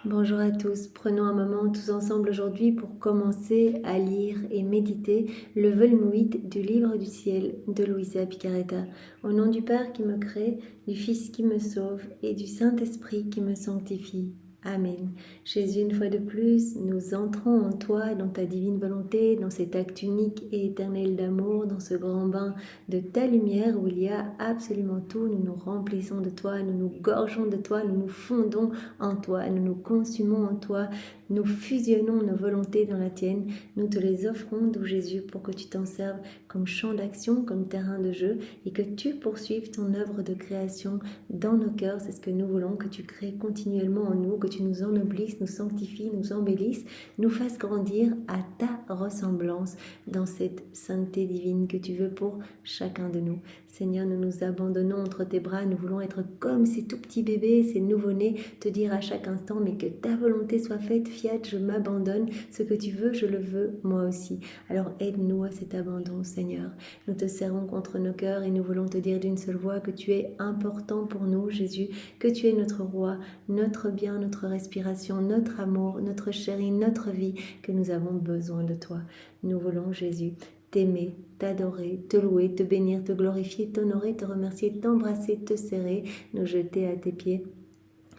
Bonjour à tous, prenons un moment tous ensemble aujourd'hui pour commencer à lire et méditer le volume 8 du Livre du Ciel de Luisa Picaretta. Au nom du Père qui me crée, du Fils qui me sauve et du Saint-Esprit qui me sanctifie. Amen. Jésus, une fois de plus, nous entrons en toi, dans ta divine volonté, dans cet acte unique et éternel d'amour, dans ce grand bain de ta lumière où il y a absolument tout. Nous nous remplissons de toi, nous nous gorgeons de toi, nous nous fondons en toi, nous nous consumons en toi, nous fusionnons nos volontés dans la tienne, nous te les offrons, doux Jésus, pour que tu t'en serves comme champ d'action, comme terrain de jeu, et que tu poursuives ton œuvre de création dans nos cœurs. C'est ce que nous voulons, que tu crées continuellement en nous, que tu nous ennoblisses, nous sanctifies, nous embellisses, nous fasses grandir à ta ressemblance dans cette sainteté divine que tu veux pour chacun de nous. Seigneur, nous nous abandonnons entre tes bras, nous voulons être comme ces tout petits bébés, ces nouveau-nés, te dire à chaque instant, mais que ta volonté soit faite, fiat, je m'abandonne, ce que tu veux, je le veux, moi aussi. Alors aide-nous à cet abandon, Seigneur. Nous te serrons contre nos cœurs et nous voulons te dire d'une seule voix que tu es important pour nous, Jésus, que tu es notre roi, notre bien, notre respiration, notre amour, notre chéri, notre vie, que nous avons besoin de toi. Nous voulons, Jésus, t'aimer, t'adorer, te louer, te bénir, te glorifier, t'honorer, te remercier, t'embrasser, te serrer, nous jeter à tes pieds.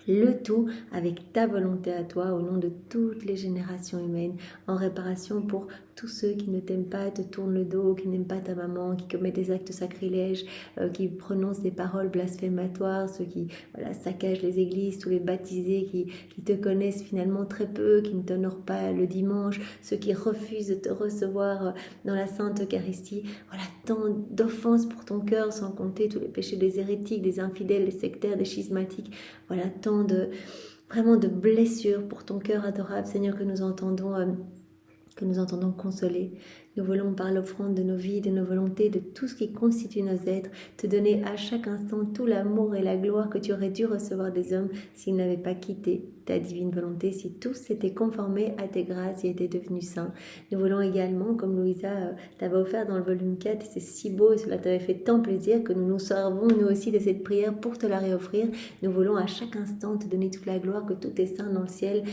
Le tout avec ta volonté à toi au nom de toutes les générations humaines, en réparation pour tous ceux qui ne t'aiment pas, te tournent le dos, qui n'aiment pas ta maman, qui commettent des actes sacrilèges, qui prononcent des paroles blasphématoires, ceux qui saccagent les églises, tous les baptisés qui te connaissent finalement très peu, qui ne t'honorent pas le dimanche, ceux qui refusent de te recevoir dans la Sainte Eucharistie. Voilà, tant d'offenses pour ton cœur, sans compter tous les péchés des hérétiques, des infidèles, des sectaires, des schismatiques. Voilà, tant vraiment de blessures pour ton cœur adorable, Seigneur, que nous entendons consoler. Nous voulons par l'offrande de nos vies, de nos volontés, de tout ce qui constitue nos êtres, te donner à chaque instant tout l'amour et la gloire que tu aurais dû recevoir des hommes s'ils n'avaient pas quitté ta divine volonté, si tous s'étaient conformés à tes grâces et étaient devenus saints. Nous voulons également, comme Louisa t'avait offert dans le volume 4, c'est si beau et cela t'avait fait tant plaisir que nous nous servons nous aussi de cette prière pour te la réoffrir. Nous voulons à chaque instant te donner toute la gloire que tous tes saints dans le ciel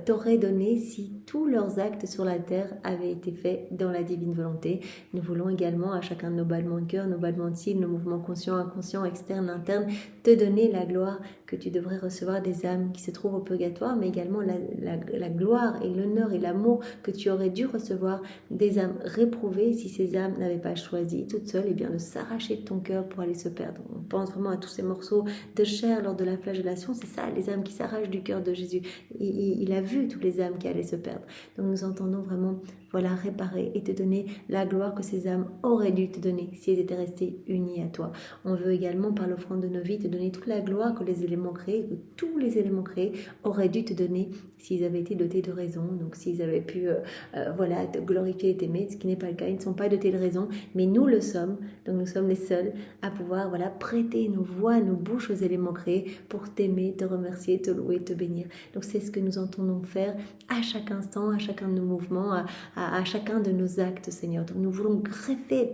t'auraient donné si tous leurs actes sur la terre avaient été faits dans la divine volonté. Nous voulons également à chacun de nos battements de cœur, nos battements de cils, nos mouvements conscients, inconscients, externes, internes, te donner la gloire que tu devrais recevoir des âmes qui se trouvent au purgatoire, mais également la gloire et l'honneur et l'amour que tu aurais dû recevoir des âmes réprouvées si ces âmes n'avaient pas choisi toutes seules de s'arracher de ton cœur pour aller se perdre. On pense vraiment à tous ces morceaux de chair lors de la flagellation, c'est ça les âmes qui s'arrachent du cœur de Jésus. Il a vu toutes les âmes qui allaient se perdre. Donc nous entendons vraiment réparer et te donner la gloire que ces âmes auraient dû te donner si elles étaient restées unies à toi. On veut également par l'offrande de nos vies te donner toute la gloire que les éléments créés, que tous les éléments créés auraient dû te donner s'ils avaient été dotés de raison, donc s'ils avaient pu te glorifier et t'aimer, ce qui n'est pas le cas, ils ne sont pas dotés de raison, mais nous le sommes, donc nous sommes les seuls à pouvoir prêter nos voix, nos bouches aux éléments créés pour t'aimer, te remercier, te louer, te bénir. Donc c'est ce que nous entendons faire à chaque instant, à chacun de nos mouvements, à chacun de nos actes, Seigneur. Donc nous voulons greffer,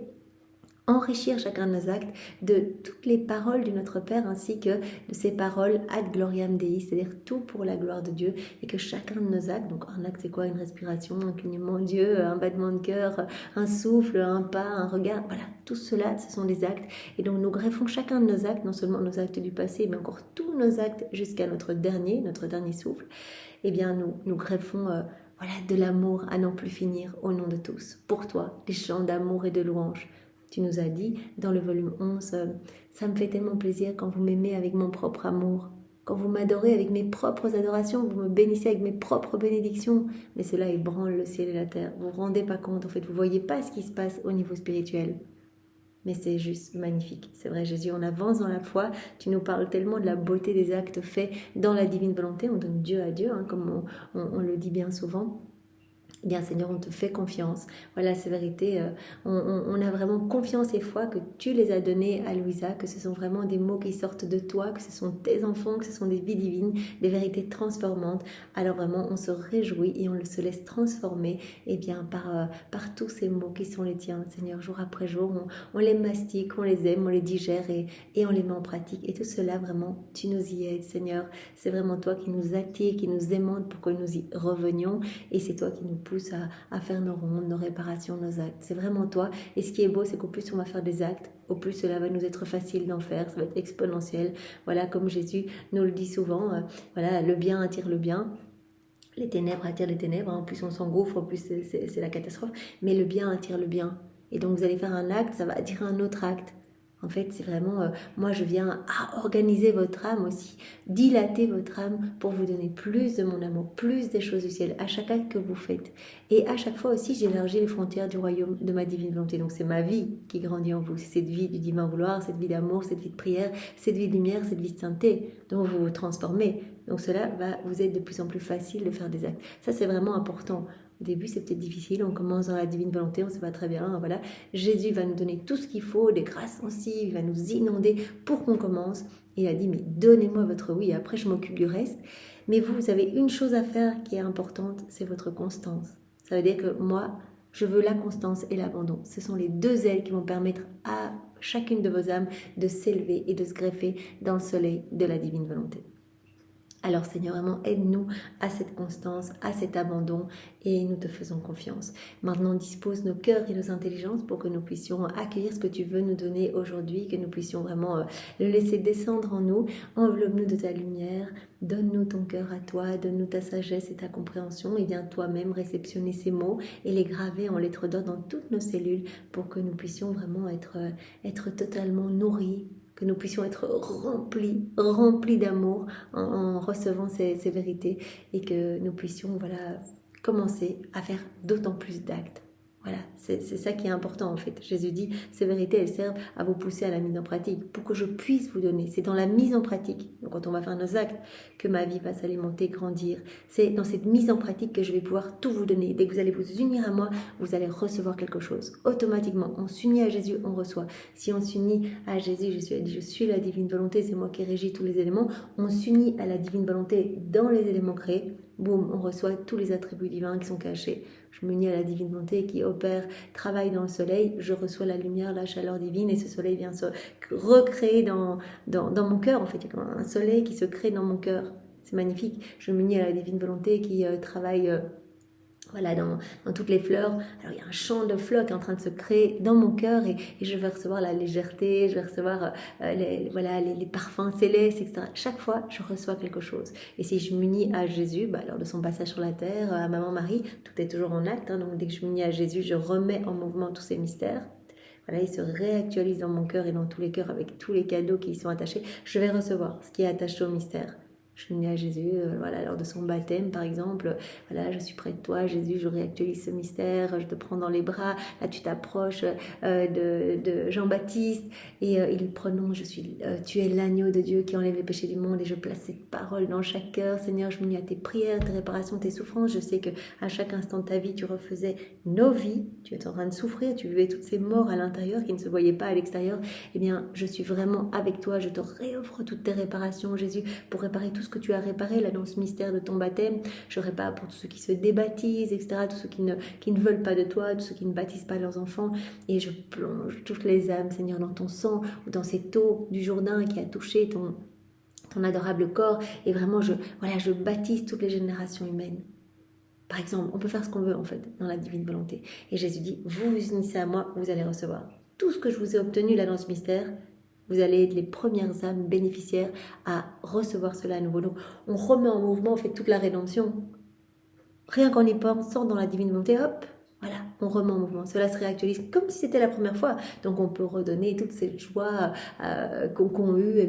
enrichir chacun de nos actes de toutes les paroles de notre Père ainsi que de ces paroles ad gloriam Dei, c'est-à-dire tout pour la gloire de Dieu, et que chacun de nos actes, donc un acte c'est quoi? Une respiration, un clignement d'yeux, un battement de cœur, un souffle, un pas, un regard, tout cela ce sont des actes, et donc nous greffons chacun de nos actes, non seulement nos actes du passé mais encore tous nos actes jusqu'à notre dernier souffle. Nous greffons de l'amour à n'en plus finir au nom de tous, pour toi, des chants d'amour et de louange. Tu nous as dit dans le volume 11, ça me fait tellement plaisir quand vous m'aimez avec mon propre amour, quand vous m'adorez avec mes propres adorations, vous me bénissez avec mes propres bénédictions, mais cela ébranle le ciel et la terre. Vous ne vous rendez pas compte, en fait, vous ne voyez pas ce qui se passe au niveau spirituel. Mais c'est juste magnifique. C'est vrai, Jésus, on avance dans la foi. Tu nous parles tellement de la beauté des actes faits dans la divine volonté. On donne Dieu à Dieu, comme on le dit bien souvent. Eh bien Seigneur, on te fait confiance. Voilà, c'est vérité. On a vraiment confiance et foi que tu les as donnés à Louisa, que ce sont vraiment des mots qui sortent de toi, que ce sont tes enfants, que ce sont des vies divines, des vérités transformantes. Alors vraiment, on se réjouit et on se laisse transformer par tous ces mots qui sont les tiens, Seigneur, jour après jour. On les mastique, on les aime, on les digère et on les met en pratique. Et tout cela, vraiment, tu nous y aides, Seigneur. C'est vraiment toi qui nous attires, qui nous aimante pour que nous y revenions. Et c'est toi qui nous pousse à faire nos rondes, nos réparations, nos actes. C'est vraiment toi. Et ce qui est beau, c'est qu'au plus on va faire des actes, au plus cela va nous être facile d'en faire. Ça va être exponentiel. Voilà, comme Jésus nous le dit souvent, voilà, le bien attire le bien. Les ténèbres attirent les ténèbres. En plus on s'engouffre, en plus c'est la catastrophe. Mais le bien attire le bien. Et donc vous allez faire un acte, ça va attirer un autre acte. En fait, c'est vraiment, moi je viens à organiser votre âme aussi, dilater votre âme pour vous donner plus de mon amour, plus des choses du ciel à chaque acte que vous faites. Et à chaque fois aussi, j'élargis les frontières du royaume de ma divine volonté. Donc c'est ma vie qui grandit en vous, c'est cette vie du divin vouloir, cette vie d'amour, cette vie de prière, cette vie de lumière, cette vie de sainteté dont vous vous transformez. Donc cela va vous être de plus en plus facile de faire des actes. Ça c'est vraiment important. Au début, c'est peut-être difficile, on commence dans la divine volonté, on ne sait pas très bien, voilà. Jésus va nous donner tout ce qu'il faut, des grâces sensibles, il va nous inonder pour qu'on commence. Et il a dit, mais donnez-moi votre oui, après je m'occupe du reste. Mais vous avez une chose à faire qui est importante, c'est votre constance. Ça veut dire que moi, je veux la constance et l'abandon. Ce sont les deux ailes qui vont permettre à chacune de vos âmes de s'élever et de se greffer dans le soleil de la divine volonté. Alors Seigneur, vraiment aide-nous à cette constance, à cet abandon et nous te faisons confiance. Maintenant, dispose nos cœurs et nos intelligences pour que nous puissions accueillir ce que tu veux nous donner aujourd'hui, que nous puissions vraiment le laisser descendre en nous. Enveloppe-nous de ta lumière, donne-nous ton cœur à toi, donne-nous ta sagesse et ta compréhension et viens toi-même réceptionner ces mots et les graver en lettres d'or dans toutes nos cellules pour que nous puissions vraiment être totalement nourris, que nous puissions être remplis d'amour en recevant ces vérités et que nous puissions commencer à faire d'autant plus d'actes. Voilà, c'est ça qui est important en fait. Jésus dit, ces vérités, elles servent à vous pousser à la mise en pratique pour que je puisse vous donner. C'est dans la mise en pratique, donc quand on va faire nos actes, que ma vie va s'alimenter, grandir. C'est dans cette mise en pratique que je vais pouvoir tout vous donner. Dès que vous allez vous unir à moi, vous allez recevoir quelque chose. Automatiquement, on s'unit à Jésus, on reçoit. Si on s'unit à Jésus, je suis la divine volonté, c'est moi qui régis tous les éléments. On s'unit à la divine volonté dans les éléments créés. Boum, on reçoit tous les attributs divins qui sont cachés. Je m'unis à la divine volonté qui opère, travaille dans le soleil. Je reçois la lumière, la chaleur divine et ce soleil vient se recréer dans mon cœur. En fait, il y a comme un soleil qui se crée dans mon cœur. C'est magnifique. Je m'unis à la divine volonté qui travaille dans toutes les fleurs. Alors il y a un champ de fleurs qui est en train de se créer dans mon cœur et je vais recevoir la légèreté, je vais recevoir les parfums célestes, etc. Chaque fois, je reçois quelque chose. Et si je m'unis à Jésus, lors de son passage sur la terre, à Maman Marie, tout est toujours en acte. Donc dès que je m'unis à Jésus, je remets en mouvement tous ces mystères. Voilà, il se réactualise dans mon cœur et dans tous les cœurs avec tous les cadeaux qui y sont attachés. Je vais recevoir ce qui est attaché au mystère. Je suis unie à Jésus, lors de son baptême par exemple, je suis près de toi Jésus, je réactualise ce mystère, je te prends dans les bras, là tu t'approches de Jean-Baptiste et il prononce, tu es l'agneau de Dieu qui enlève les péchés du monde et je place cette parole dans chaque cœur. Seigneur, je m'unis à tes prières, tes réparations, tes souffrances. Je sais qu'à chaque instant de ta vie, tu refaisais nos vies, tu es en train de souffrir, tu vivais toutes ces morts à l'intérieur qui ne se voyaient pas à l'extérieur. Eh bien, je suis vraiment avec toi, je te réoffre toutes tes réparations Jésus pour réparer tout ce que tu as réparé là dans ce mystère de ton baptême. Je répare pour tous ceux qui se débaptisent, etc., tous ceux qui ne veulent pas de toi, tous ceux qui ne baptisent pas leurs enfants, et je plonge toutes les âmes, Seigneur, dans ton sang ou dans cette eau du Jourdain qui a touché ton adorable corps, et vraiment je baptise toutes les générations humaines. Par exemple, on peut faire ce qu'on veut en fait dans la divine volonté, et Jésus dit, vous vous unissez à moi, vous allez recevoir tout ce que je vous ai obtenu là dans ce mystère. Vous allez être les premières âmes bénéficiaires à recevoir cela à nouveau. Donc, on remet en mouvement, on fait toute la rédemption. Rien qu'en y pensant dans la divine volonté, hop, voilà, on remet en mouvement. Cela se réactualise comme si c'était la première fois. Donc, on peut redonner toutes ces joies qu'ont eu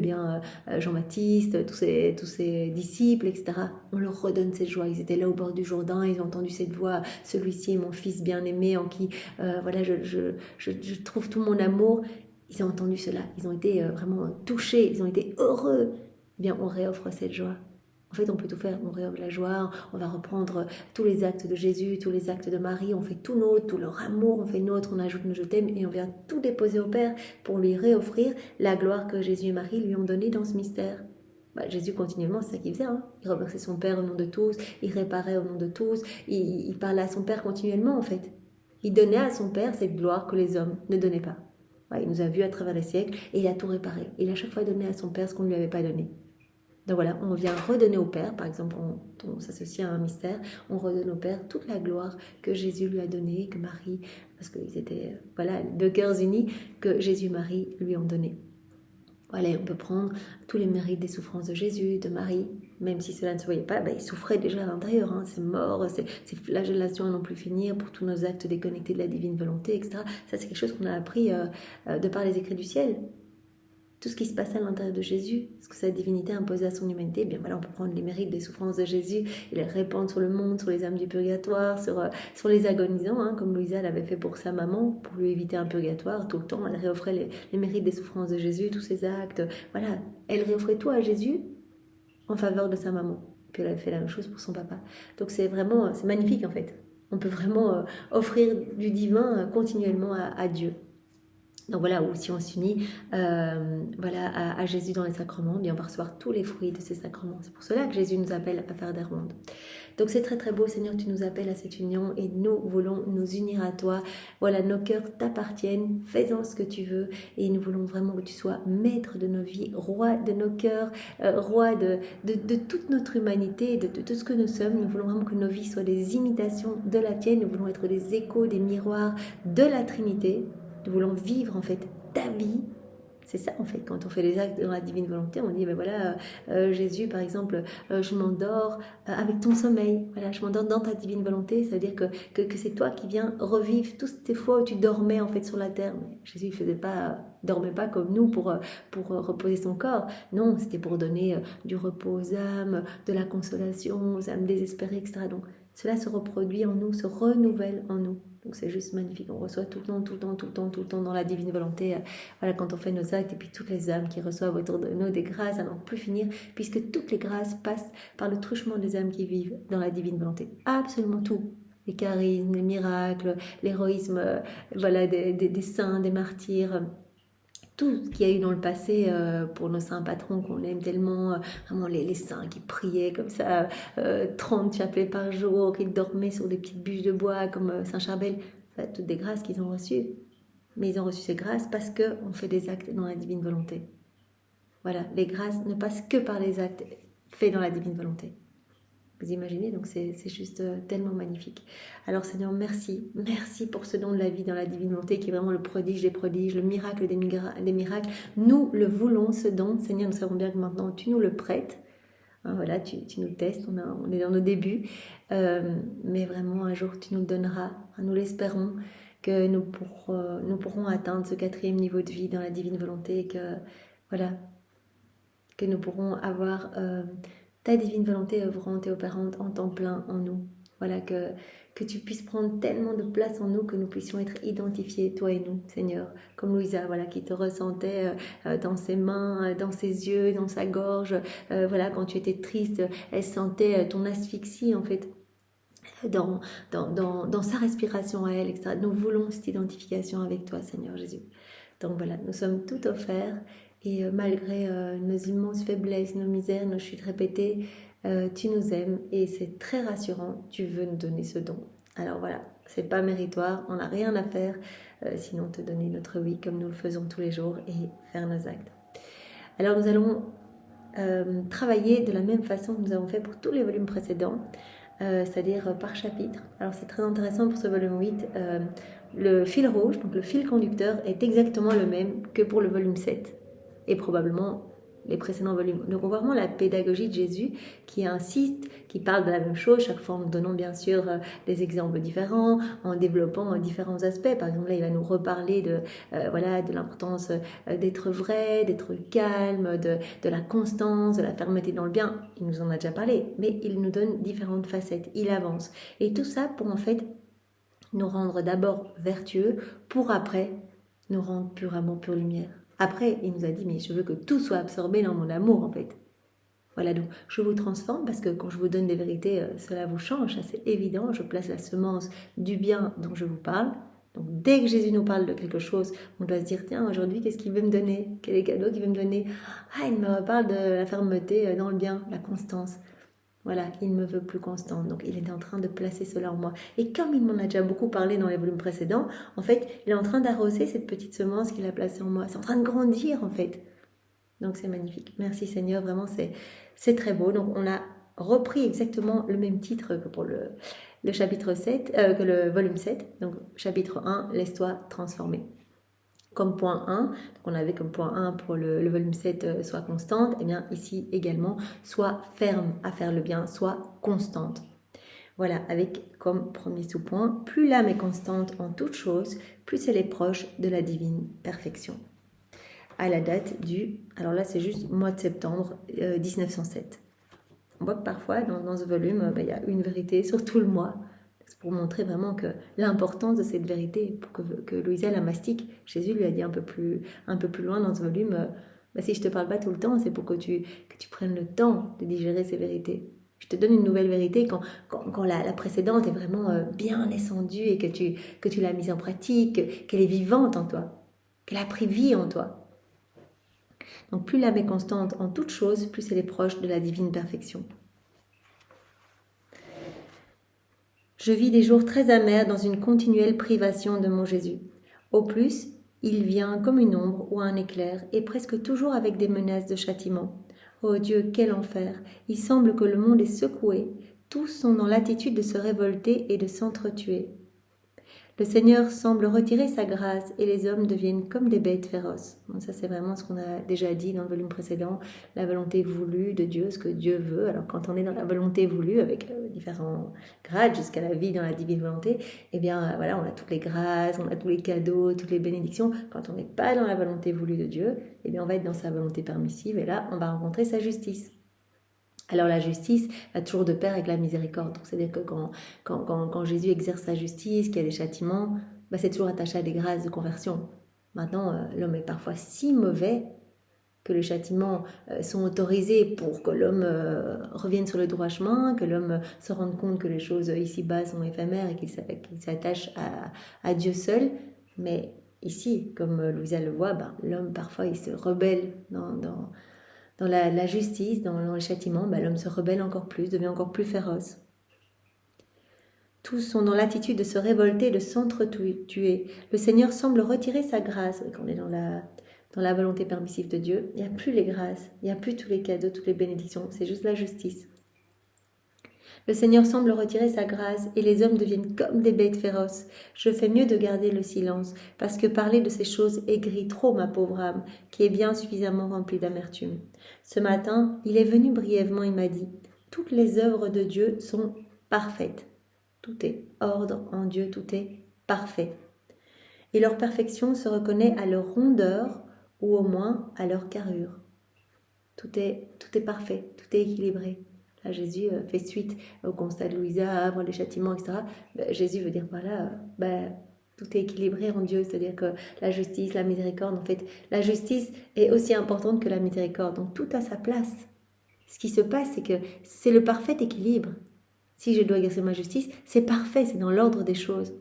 Jean-Baptiste, tous ses disciples, etc. On leur redonne cette joie. Ils étaient là au bord du Jourdain, ils ont entendu cette voix. Celui-ci est mon fils bien-aimé en qui je trouve tout mon amour. Ils ont entendu cela, ils ont été vraiment touchés, ils ont été heureux. Eh bien, on réoffre cette joie. En fait, on peut tout faire. On réouvre la joie, on va reprendre tous les actes de Jésus, tous les actes de Marie, on fait tout nôtre, tout leur amour, on fait nôtre, on ajoute nos je t'aime et on vient tout déposer au Père pour lui réoffrir la gloire que Jésus et Marie lui ont donnée dans ce mystère. Jésus continuellement, c'est ça qu'il faisait. Il remerciait son Père au nom de tous, il réparait au nom de tous, il parlait à son Père continuellement en fait. Il donnait à son Père cette gloire que les hommes ne donnaient pas. Il nous a vus à travers les siècles et il a tout réparé. Il a chaque fois donné à son Père ce qu'on ne lui avait pas donné. Donc voilà, on vient redonner au Père, par exemple, on s'associe à un mystère, on redonne au Père toute la gloire que Jésus lui a donnée, que Marie, parce qu'ils étaient deux cœurs unis, que Jésus et Marie lui ont donné. Voilà, on peut prendre tous les mérites des souffrances de Jésus, de Marie, même si cela ne se voyait pas, il souffrait déjà à l'intérieur, ces morts, ces flagellations à n'en plus finir pour tous nos actes déconnectés de la divine volonté, etc. Ça, c'est quelque chose qu'on a appris de par les écrits du ciel. Tout ce qui se passait à l'intérieur de Jésus, ce que sa divinité imposait à son humanité, bien voilà, on peut prendre les mérites des souffrances de Jésus et les répandre sur le monde, sur les âmes du purgatoire, sur les agonisants, comme Louisa l'avait fait pour sa maman, pour lui éviter un purgatoire. Tout le temps, elle réoffrait les mérites des souffrances de Jésus, tous ses actes. Voilà, elle réoffrait tout à Jésus en faveur de sa maman. Puis elle avait fait la même chose pour son papa. Donc c'est magnifique en fait. On peut vraiment offrir du divin continuellement à Dieu. Donc voilà, ou si on s'unit à Jésus dans les sacrements, bien on va recevoir tous les fruits de ces sacrements. C'est pour cela que Jésus nous appelle à faire des rondes. Donc c'est très très beau, Seigneur, tu nous appelles à cette union et nous voulons nous unir à toi. Voilà, nos cœurs t'appartiennent, fais-en ce que tu veux et nous voulons vraiment que tu sois maître de nos vies, roi de nos cœurs, roi de toute notre humanité, de tout ce que nous sommes. Nous voulons vraiment que nos vies soient des imitations de la tienne, nous voulons être des échos, des miroirs de la Trinité. Nous voulons vivre en fait ta vie. C'est ça en fait, quand on fait les actes dans la divine volonté, on dit Jésus par exemple, je m'endors avec ton sommeil, voilà, je m'endors dans ta divine volonté, ça veut dire que c'est toi qui viens revivre toutes ces fois où tu dormais en fait sur la terre. Mais Jésus dormait pas comme nous pour reposer son corps, non, c'était pour donner du repos aux âmes, de la consolation aux âmes désespérées, etc. Donc cela se reproduit en nous, se renouvelle en nous. Donc c'est juste magnifique, on reçoit tout le temps dans la divine volonté, quand on fait nos actes, et puis toutes les âmes qui reçoivent autour de nous des grâces à n'en plus finir, puisque toutes les grâces passent par le truchement des âmes qui vivent dans la divine volonté. Absolument tout. Les charismes, les miracles, l'héroïsme des saints, des martyrs, tout ce qu'il y a eu dans le passé pour nos saints patrons qu'on aime tellement, vraiment les saints qui priaient comme ça, 30 chapelets par jour, qui dormaient sur des petites bûches de bois comme Saint Charbel, toutes des grâces qu'ils ont reçues. Mais ils ont reçu ces grâces parce qu'on fait des actes dans la divine volonté. Voilà, les grâces ne passent que par les actes faits dans la divine volonté. Vous imaginez, donc c'est juste tellement magnifique. Alors Seigneur, merci pour ce don de la vie dans la divine volonté qui est vraiment le prodige des prodiges, le miracle des miracles. Nous le voulons, ce don. Seigneur, nous savons bien que maintenant tu nous le prêtes. Voilà, tu nous testes, on est dans nos débuts. Mais vraiment, un jour, tu nous le donneras. Nous l'espérons que nous pourrons atteindre ce 4e niveau de vie dans la divine volonté, que nous pourrons avoir ta divine volonté œuvrante et opérante en temps plein en nous. Voilà, que tu puisses prendre tellement de place en nous que nous puissions être identifiés, toi et nous, Seigneur. Comme Louisa, qui te ressentait dans ses mains, dans ses yeux, dans sa gorge. Quand tu étais triste, elle sentait ton asphyxie, en fait, dans sa respiration à elle, etc. Nous voulons cette identification avec toi, Seigneur Jésus. Donc voilà, nous sommes tout offerts. Et malgré nos immenses faiblesses, nos misères, nos chutes répétées, tu nous aimes et c'est très rassurant, tu veux nous donner ce don. Alors voilà, c'est pas méritoire, on n'a rien à faire, sinon te donner notre oui comme nous le faisons tous les jours et faire nos actes. Alors nous allons travailler de la même façon que nous avons fait pour tous les volumes précédents, c'est-à-dire par chapitre. Alors c'est très intéressant pour ce volume 8, le fil rouge, donc le fil conducteur est exactement le même que pour le volume 7. Et probablement les précédents volumes. Donc on voit vraiment la pédagogie de Jésus qui insiste, qui parle de la même chose, chaque fois en donnant bien sûr des exemples différents, en développant différents aspects. Par exemple là il va nous reparler de l'importance d'être vrai, d'être calme, de la constance, de la fermeté dans le bien. Il nous en a déjà parlé, mais il nous donne différentes facettes, il avance. Et tout ça pour en fait nous rendre d'abord vertueux, pour après nous rendre pur amour, pure lumière. Après, il nous a dit, mais je veux que tout soit absorbé dans mon amour, en fait. Voilà, donc je vous transforme parce que quand je vous donne des vérités, cela vous change, ça c'est évident. Je place la semence du bien dont je vous parle. Donc dès que Jésus nous parle de quelque chose, on doit se dire, tiens, aujourd'hui, qu'est-ce qu'il veut me donner? Quel est le cadeau qu'il veut me donner? Ah, il me parle de la fermeté dans le bien, la constance. Voilà, il me veut plus constante. Donc il est en train de placer cela en moi. Et comme il m'en a déjà beaucoup parlé dans les volumes précédents, en fait, il est en train d'arroser cette petite semence qu'il a placée en moi. C'est en train de grandir, en fait. Donc c'est magnifique. Merci Seigneur, vraiment c'est très beau. Donc on a repris exactement le même titre que pour le chapitre 7, que le volume 7. Donc chapitre 1, laisse-toi transformer. Comme point 1, donc on avait comme point 1 pour le volume 7, sois constante, et bien ici également, sois ferme à faire le bien, sois constante. Voilà, avec comme premier sous-point, plus l'âme est constante en toute chose, plus elle est proche de la divine perfection. À la date du, alors là c'est juste mois de septembre 1907. On voit que parfois dans ce volume, il y a une vérité sur tout le mois. C'est pour montrer vraiment que l'importance de cette vérité, pour que Louisa la mastique. Jésus lui a dit un peu plus loin dans ce volume, si je ne te parle pas tout le temps, c'est pour que tu prennes le temps de digérer ces vérités. Je te donne une nouvelle vérité quand la précédente est vraiment bien descendue et que tu l'as mise en pratique, qu'elle est vivante en toi, qu'elle a pris vie en toi. Donc plus l'âme est constante en toute chose, plus elle est proche de la divine perfection. Je vis des jours très amers dans une continuelle privation de mon Jésus. Au plus, il vient comme une ombre ou un éclair, et presque toujours avec des menaces de châtiment. Oh Dieu, quel enfer! Il semble que le monde est secoué. Tous sont dans l'attitude de se révolter et de s'entretuer. Le Seigneur semble retirer sa grâce et les hommes deviennent comme des bêtes féroces. Bon, ça, c'est vraiment ce qu'on a déjà dit dans le volume précédent, la volonté voulue de Dieu, ce que Dieu veut. Alors, quand on est dans la volonté voulue, avec différents grades jusqu'à la vie dans la divine volonté, eh bien, voilà, on a toutes les grâces, on a tous les cadeaux, toutes les bénédictions. Quand on n'est pas dans la volonté voulue de Dieu, eh bien, on va être dans sa volonté permissive et là, on va rencontrer sa justice. Alors la justice va toujours de pair avec la miséricorde. C'est-à-dire que quand Jésus exerce sa justice, qu'il y a des châtiments, c'est toujours attaché à des grâces de conversion. Maintenant, l'homme est parfois si mauvais que les châtiments sont autorisés pour que l'homme revienne sur le droit chemin, que l'homme se rende compte que les choses ici-bas sont éphémères et qu'il s'attache à Dieu seul. Mais ici, comme Louisa le voit, l'homme parfois il se rebelle dans la justice, dans le châtiment, l'homme se rebelle encore plus, devient encore plus féroce. Tous sont dans l'attitude de se révolter, de s'entretuer. Le Seigneur semble retirer sa grâce. Quand on est dans la volonté permissive de Dieu, il n'y a plus les grâces, il n'y a plus tous les cadeaux, toutes les bénédictions, c'est juste la justice. Le Seigneur semble retirer sa grâce et les hommes deviennent comme des bêtes féroces. Je fais mieux de garder le silence, parce que parler de ces choses aigrit trop ma pauvre âme, qui est bien suffisamment remplie d'amertume. Ce matin, il est venu brièvement, il m'a dit, « Toutes les œuvres de Dieu sont parfaites. » Tout est ordre en Dieu, tout est parfait. Et leur perfection se reconnaît à leur rondeur, ou au moins à leur carrure. Tout est parfait, tout est équilibré. Là, Jésus fait suite au constat de Louisa, les châtiments, etc. Jésus veut dire par là, tout est équilibré en Dieu, c'est-à-dire que la justice, la miséricorde, en fait, la justice est aussi importante que la miséricorde, donc tout a sa place. Ce qui se passe, c'est que c'est le parfait équilibre. Si je dois exercer ma justice, c'est parfait, c'est dans l'ordre des choses.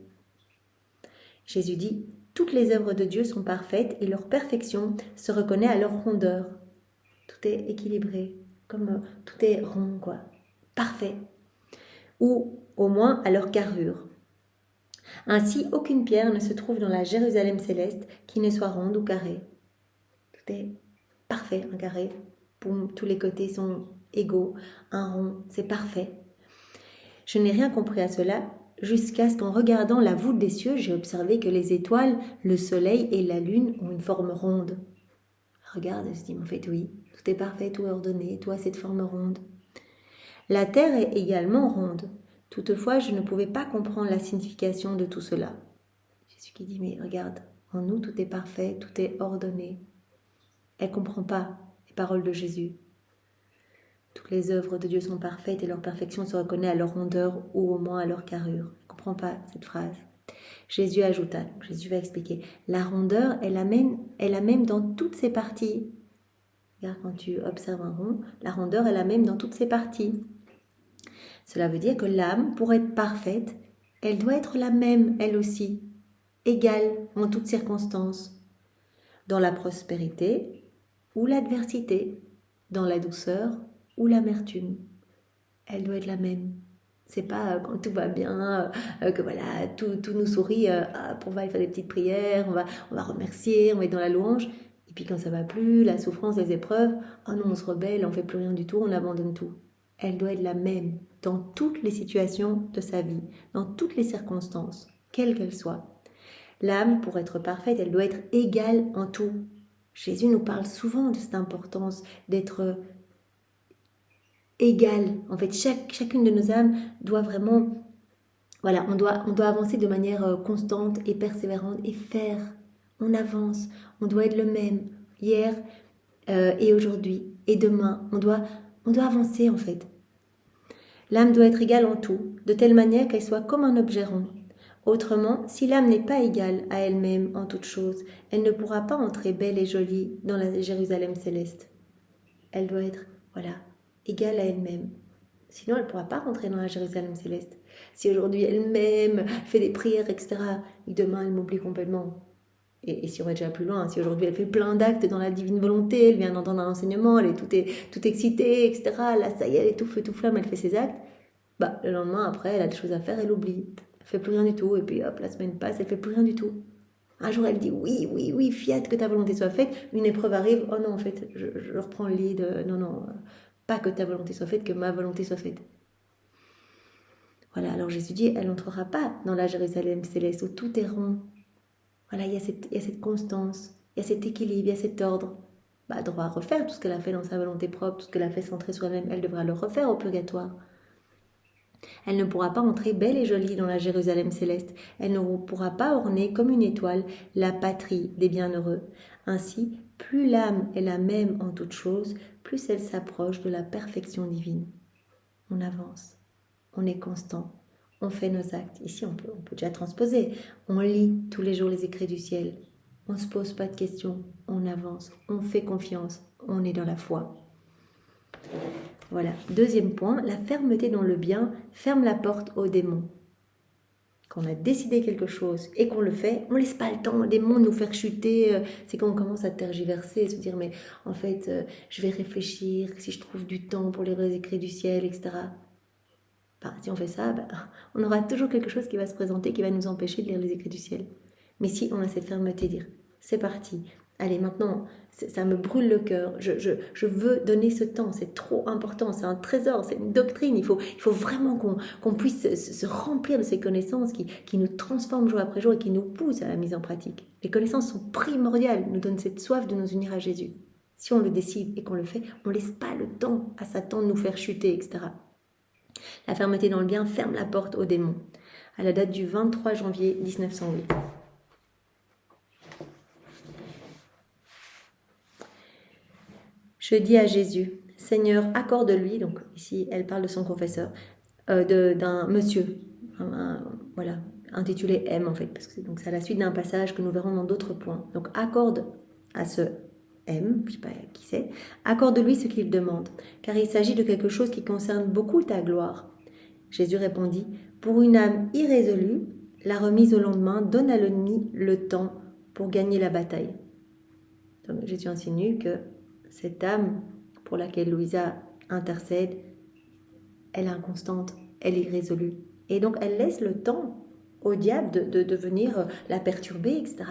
Jésus dit, toutes les œuvres de Dieu sont parfaites et leur perfection se reconnaît à leur rondeur. Tout est équilibré, comme tout est rond, quoi, parfait. Ou au moins à leur carrure. Ainsi, aucune pierre ne se trouve dans la Jérusalem céleste qui ne soit ronde ou carrée. Tout est parfait, un carré. Boum, tous les côtés sont égaux. Un rond, c'est parfait. Je n'ai rien compris à cela, jusqu'à ce qu'en regardant la voûte des cieux, j'ai observé que les étoiles, le soleil et la lune ont une forme ronde. Je regarde et je dis, en fait, oui, tout est parfait, tout est ordonné, tout a cette forme ronde. La terre est également ronde. Toutefois, je ne pouvais pas comprendre la signification de tout cela. Jésus qui dit, mais regarde, en nous, tout est parfait, tout est ordonné. Elle ne comprend pas les paroles de Jésus. Toutes les œuvres de Dieu sont parfaites et leur perfection se reconnaît à leur rondeur ou au moins à leur carrure. Elle ne comprend pas cette phrase. Jésus ajouta, Jésus va expliquer, la rondeur est la même dans toutes ses parties. Regarde, quand tu observes un rond, la rondeur est la même dans toutes ses parties. Cela veut dire que l'âme, pour être parfaite, elle doit être la même, elle aussi, égale en toutes circonstances, dans la prospérité ou l'adversité, dans la douceur ou l'amertume. Elle doit être la même. C'est pas quand tout va bien, que voilà, tout nous sourit, on va faire des petites prières, on va remercier, on va être dans la louange. Et puis quand ça va plus, la souffrance, les épreuves, oh non, on se rebelle, on fait plus rien du tout, on abandonne tout. Elle doit être la même dans toutes les situations de sa vie, dans toutes les circonstances, quelles qu'elles soient. L'âme, pour être parfaite, elle doit être égale en tout. Jésus nous parle souvent de cette importance d'être égale. En fait, chacune de nos âmes doit vraiment, voilà, on doit avancer de manière constante et persévérante et faire. On avance, on doit être le même hier et aujourd'hui et demain. On doit avancer en fait. L'âme doit être égale en tout, de telle manière qu'elle soit comme un objet rond. Autrement, si l'âme n'est pas égale à elle-même en toute chose, elle ne pourra pas entrer belle et jolie dans la Jérusalem céleste. Elle doit être, voilà, égale à elle-même. Sinon, elle ne pourra pas rentrer dans la Jérusalem céleste. Si aujourd'hui elle-même fait des prières, etc., et demain elle m'oublie complètement. Et si on va déjà plus loin, si aujourd'hui elle fait plein d'actes dans la divine volonté, elle vient d'entendre un enseignement, elle est tout excitée, etc., là ça y est, elle est tout feu, tout flamme, elle fait ses actes, bah, le lendemain après, elle a des choses à faire, elle oublie. Elle fait plus rien du tout, et puis hop, la semaine passe, elle fait plus rien du tout. Un jour, elle dit oui, oui, oui, fiat, que ta volonté soit faite. Une épreuve arrive, oh non, en fait, je reprends le lead. Non, non, pas que ta volonté soit faite, que ma volonté soit faite. Voilà, alors Jésus dit, elle n'entrera pas dans la Jérusalem céleste où tout est rond. Voilà, il y a cette constance, il y a cet équilibre, il y a cet ordre. Bah, elle devra refaire tout ce qu'elle a fait dans sa volonté propre, tout ce qu'elle a fait centré sur elle-même, elle devra le refaire au purgatoire. Elle ne pourra pas entrer belle et jolie dans la Jérusalem céleste. Elle ne pourra pas orner comme une étoile la patrie des bienheureux. Ainsi, plus l'âme est la même en toutes choses, plus elle s'approche de la perfection divine. On avance, on est constant, on fait nos actes. Ici, on peut déjà transposer. On lit tous les jours les écrits du ciel. On ne se pose pas de questions, on avance, on fait confiance, on est dans la foi. Voilà. Deuxième point, la fermeté dans le bien ferme la porte aux démons. Quand on a décidé quelque chose et qu'on le fait, on ne laisse pas le temps aux démons de nous faire chuter. C'est quand on commence à tergiverser et se dire mais en fait je vais réfléchir, si je trouve du temps pour lire les écrits du ciel, etc. Si on fait ça, on aura toujours quelque chose qui va se présenter qui va nous empêcher de lire les écrits du ciel. Mais si on a cette fermeté, dire c'est parti, allez maintenant, ça me brûle le cœur, je veux donner ce temps, c'est trop important, c'est un trésor, c'est une doctrine, il faut vraiment qu'on puisse se remplir de ces connaissances qui nous transforment jour après jour et qui nous poussent à la mise en pratique. Les connaissances sont primordiales, nous donnent cette soif de nous unir à Jésus. Si on le décide et qu'on le fait, on ne laisse pas le temps à Satan de nous faire chuter, etc. La fermeté dans le bien ferme la porte aux démons. À la date du 23 janvier 1908. Je dis à Jésus, Seigneur, accorde-lui, donc ici elle parle de son confesseur, d'un monsieur, voilà, intitulé M en fait, parce que c'est à la suite d'un passage que nous verrons dans d'autres points. Donc accorde à ce M, je ne sais pas qui c'est, accorde-lui ce qu'il demande, car il s'agit de quelque chose qui concerne beaucoup ta gloire. Jésus répondit, pour une âme irrésolue, la remise au lendemain donne à l'ennemi le temps pour gagner la bataille. Donc Jésus insinue que cette âme pour laquelle Louisa intercède, elle est inconstante, elle est irrésolue. Et donc elle laisse le temps au diable de venir la perturber, etc.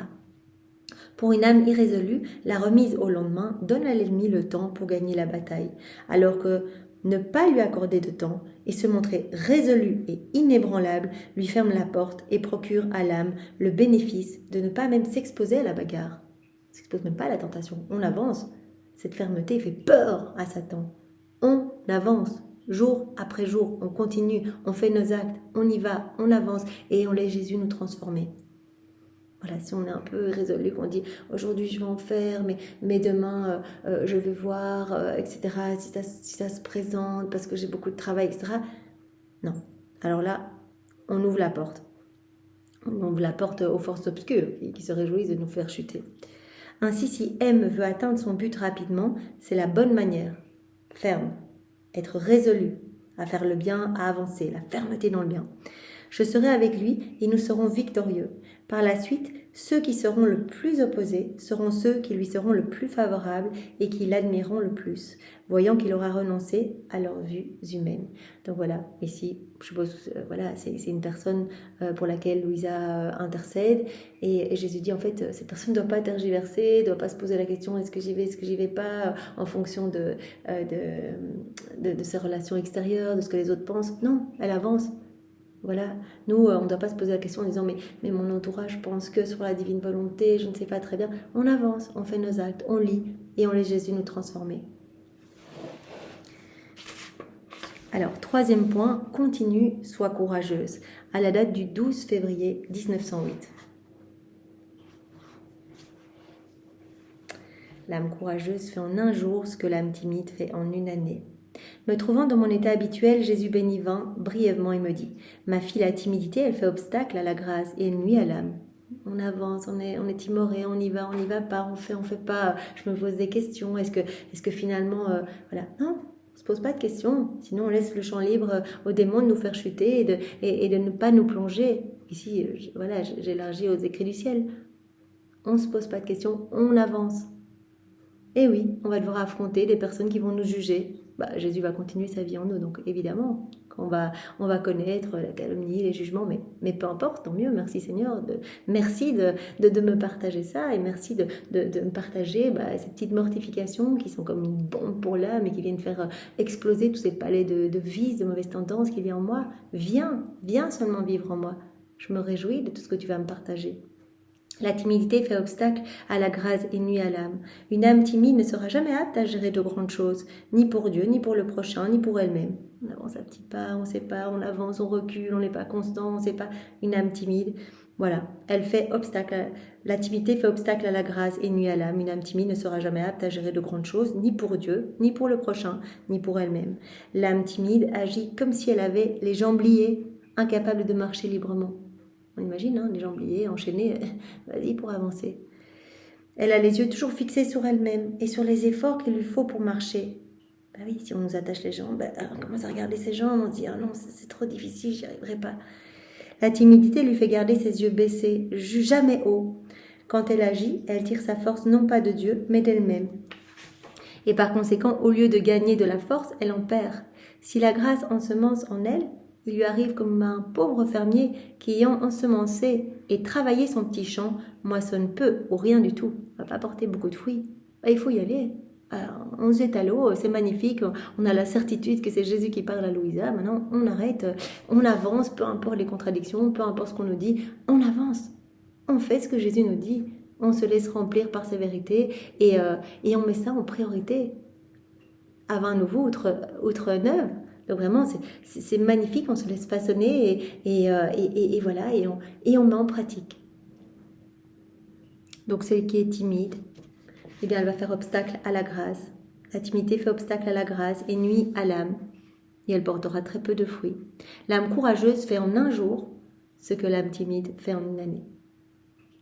Pour une âme irrésolue, la remise au lendemain donne à l'ennemi le temps pour gagner la bataille, alors que ne pas lui accorder de temps et se montrer résolu et inébranlable lui ferme la porte et procure à l'âme le bénéfice de ne pas même s'exposer à la bagarre. On ne s'expose même pas à la tentation, on avance. Cette fermeté fait peur à Satan. On avance, jour après jour, on continue, on fait nos actes, on y va, on avance et on laisse Jésus nous transformer. Voilà, si on est un peu résolu, qu'on dit aujourd'hui je vais en faire, mais demain je vais voir, etc., si ça se présente parce que j'ai beaucoup de travail, etc. Non. Alors là, on ouvre la porte. On ouvre la porte aux forces obscures qui se réjouissent de nous faire chuter. Ainsi, si M veut atteindre son but rapidement, c'est la bonne manière. Ferme, être résolu à faire le bien, à avancer, la fermeté dans le bien. Je serai avec lui et nous serons victorieux. Par la suite, ceux qui seront le plus opposés seront ceux qui lui seront le plus favorables et qui l'admireront le plus, voyant qu'il aura renoncé à leurs vues humaines. Donc voilà, ici, je suppose, voilà, c'est une personne pour laquelle Louisa intercède et Jésus dit en fait, cette personne ne doit pas tergiverser, ne doit pas se poser la question est-ce que j'y vais pas, en fonction de ses relations extérieures, de ce que les autres pensent. Non, elle avance. Voilà, nous, on ne doit pas se poser la question en disant mais mon entourage pense que sur la divine volonté, je ne sais pas très bien. On avance, on fait nos actes, on lit et on laisse Jésus nous transformer. Alors, troisième point, continue, sois courageuse, à la date du 12 février 1908. L'âme courageuse fait en un jour ce que l'âme timide fait en une année. Me trouvant dans mon état habituel, Jésus béni vint brièvement et me dit « Ma fille, la timidité, elle fait obstacle à la grâce et elle nuit à l'âme. » On avance, on est timoré, on y va pas, on fait pas. Je me pose des questions. Est-ce que finalement, voilà, non, on se pose pas de questions. Sinon, on laisse le champ libre aux démons de nous faire chuter et de ne pas nous plonger. Ici, voilà, j'élargis aux écrits du ciel. On se pose pas de questions, on avance. Et oui, on va devoir affronter des personnes qui vont nous juger. Jésus va continuer sa vie en nous, donc évidemment, on va connaître la calomnie, les jugements, mais peu importe, tant mieux, merci Seigneur, merci de me partager ça, et merci de me partager ces petites mortifications qui sont comme une bombe pour l'âme et qui viennent faire exploser tous ces palais de vices, de mauvaises tendances qu'il y a en moi. Viens seulement vivre en moi. Je me réjouis de tout ce que tu vas me partager. La timidité fait obstacle à la grâce et nuit à l'âme. Une âme timide ne sera jamais apte à gérer de grandes choses, ni pour Dieu, ni pour le prochain, ni pour elle-même. On avance à petits pas, on ne sait pas, on avance, on recule, on n'est pas constant, on ne sait pas. Une âme timide, voilà, elle fait obstacle. La timidité fait obstacle à la grâce et nuit à l'âme. Une âme timide ne sera jamais apte à gérer de grandes choses, ni pour Dieu, ni pour le prochain, ni pour elle-même. L'âme timide agit comme si elle avait les jambes liées, incapable de marcher librement. On imagine, les jambes liées, enchaînées, vas-y pour avancer. Elle a les yeux toujours fixés sur elle-même et sur les efforts qu'il lui faut pour marcher. Oui, si on nous attache les jambes, on commence à regarder ses jambes, on se dit « Ah non, c'est trop difficile, j'y arriverai pas ». La timidité lui fait garder ses yeux baissés, jamais haut. Quand elle agit, elle tire sa force non pas de Dieu, mais d'elle-même. Et par conséquent, au lieu de gagner de la force, elle en perd. Si la grâce ensemence en elle, il lui arrive comme un pauvre fermier qui, ayant ensemencé et travaillé son petit champ, moissonne peu ou rien du tout. Il ne va pas porter beaucoup de fruits. Il faut y aller. Alors, on se jette à l'eau, c'est magnifique. On a la certitude que c'est Jésus qui parle à Louisa. Maintenant, on arrête, on avance, peu importe les contradictions, peu importe ce qu'on nous dit, on avance. On fait ce que Jésus nous dit. On se laisse remplir par ses vérités et on met ça en priorité. À vin nouveau, outre neuve. Donc vraiment, c'est magnifique, on se laisse façonner et voilà, et on met en pratique. Donc celle qui est timide, eh bien elle va faire obstacle à la grâce. La timidité fait obstacle à la grâce et nuit à l'âme. Et elle portera très peu de fruits. L'âme courageuse fait en un jour ce que l'âme timide fait en une année.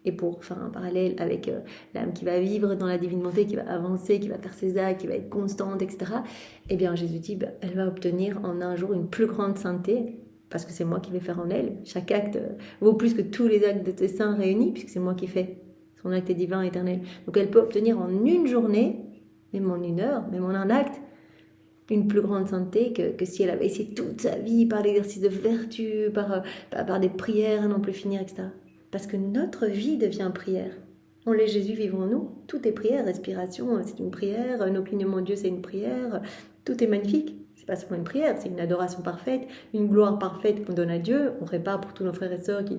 Et pour faire un parallèle avec l'âme qui va vivre dans la divine volonté, qui va avancer, qui va faire ses actes, qui va être constante, etc. Eh bien, Jésus dit, elle va obtenir en un jour une plus grande sainteté, parce que c'est moi qui vais faire en elle. Chaque acte vaut plus que tous les actes de tes saints réunis, puisque c'est moi qui fais. Son acte est divin, éternel. Donc elle peut obtenir en une journée, même en une heure, même en un acte, une plus grande sainteté que si elle avait essayé toute sa vie par l'exercice de vertu, par des prières à n'en plus finir, etc. Parce que notre vie devient prière. On laisse Jésus vivre en nous. Tout est prière. Respiration, c'est une prière. Nos clignements de Dieu, c'est une prière. Tout est magnifique. C'est pas seulement une prière, c'est une adoration parfaite, une gloire parfaite qu'on donne à Dieu. On répare pour tous nos frères et sœurs qui,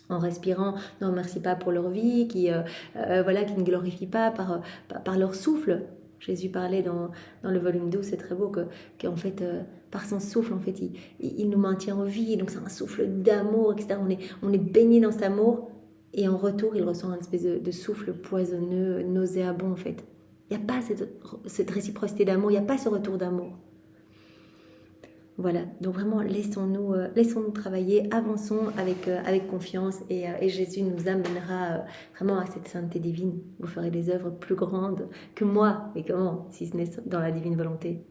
en respirant, ne remercient pas pour leur vie, qui ne glorifient pas par leur souffle. Jésus parlait dans le volume 12, c'est très beau, qu'en fait, par son souffle, en fait, il nous maintient en vie. Donc c'est un souffle d'amour, etc. On est baigné dans cet amour. Et en retour, il ressent une espèce de souffle poisonneux, nauséabond, en fait. Il n'y a pas cette réciprocité d'amour, il n'y a pas ce retour d'amour. Voilà, donc vraiment laissons-nous travailler, avançons avec confiance et Jésus nous amènera vraiment à cette sainteté divine. Vous ferez des œuvres plus grandes que moi, mais comment, si ce n'est dans la divine volonté.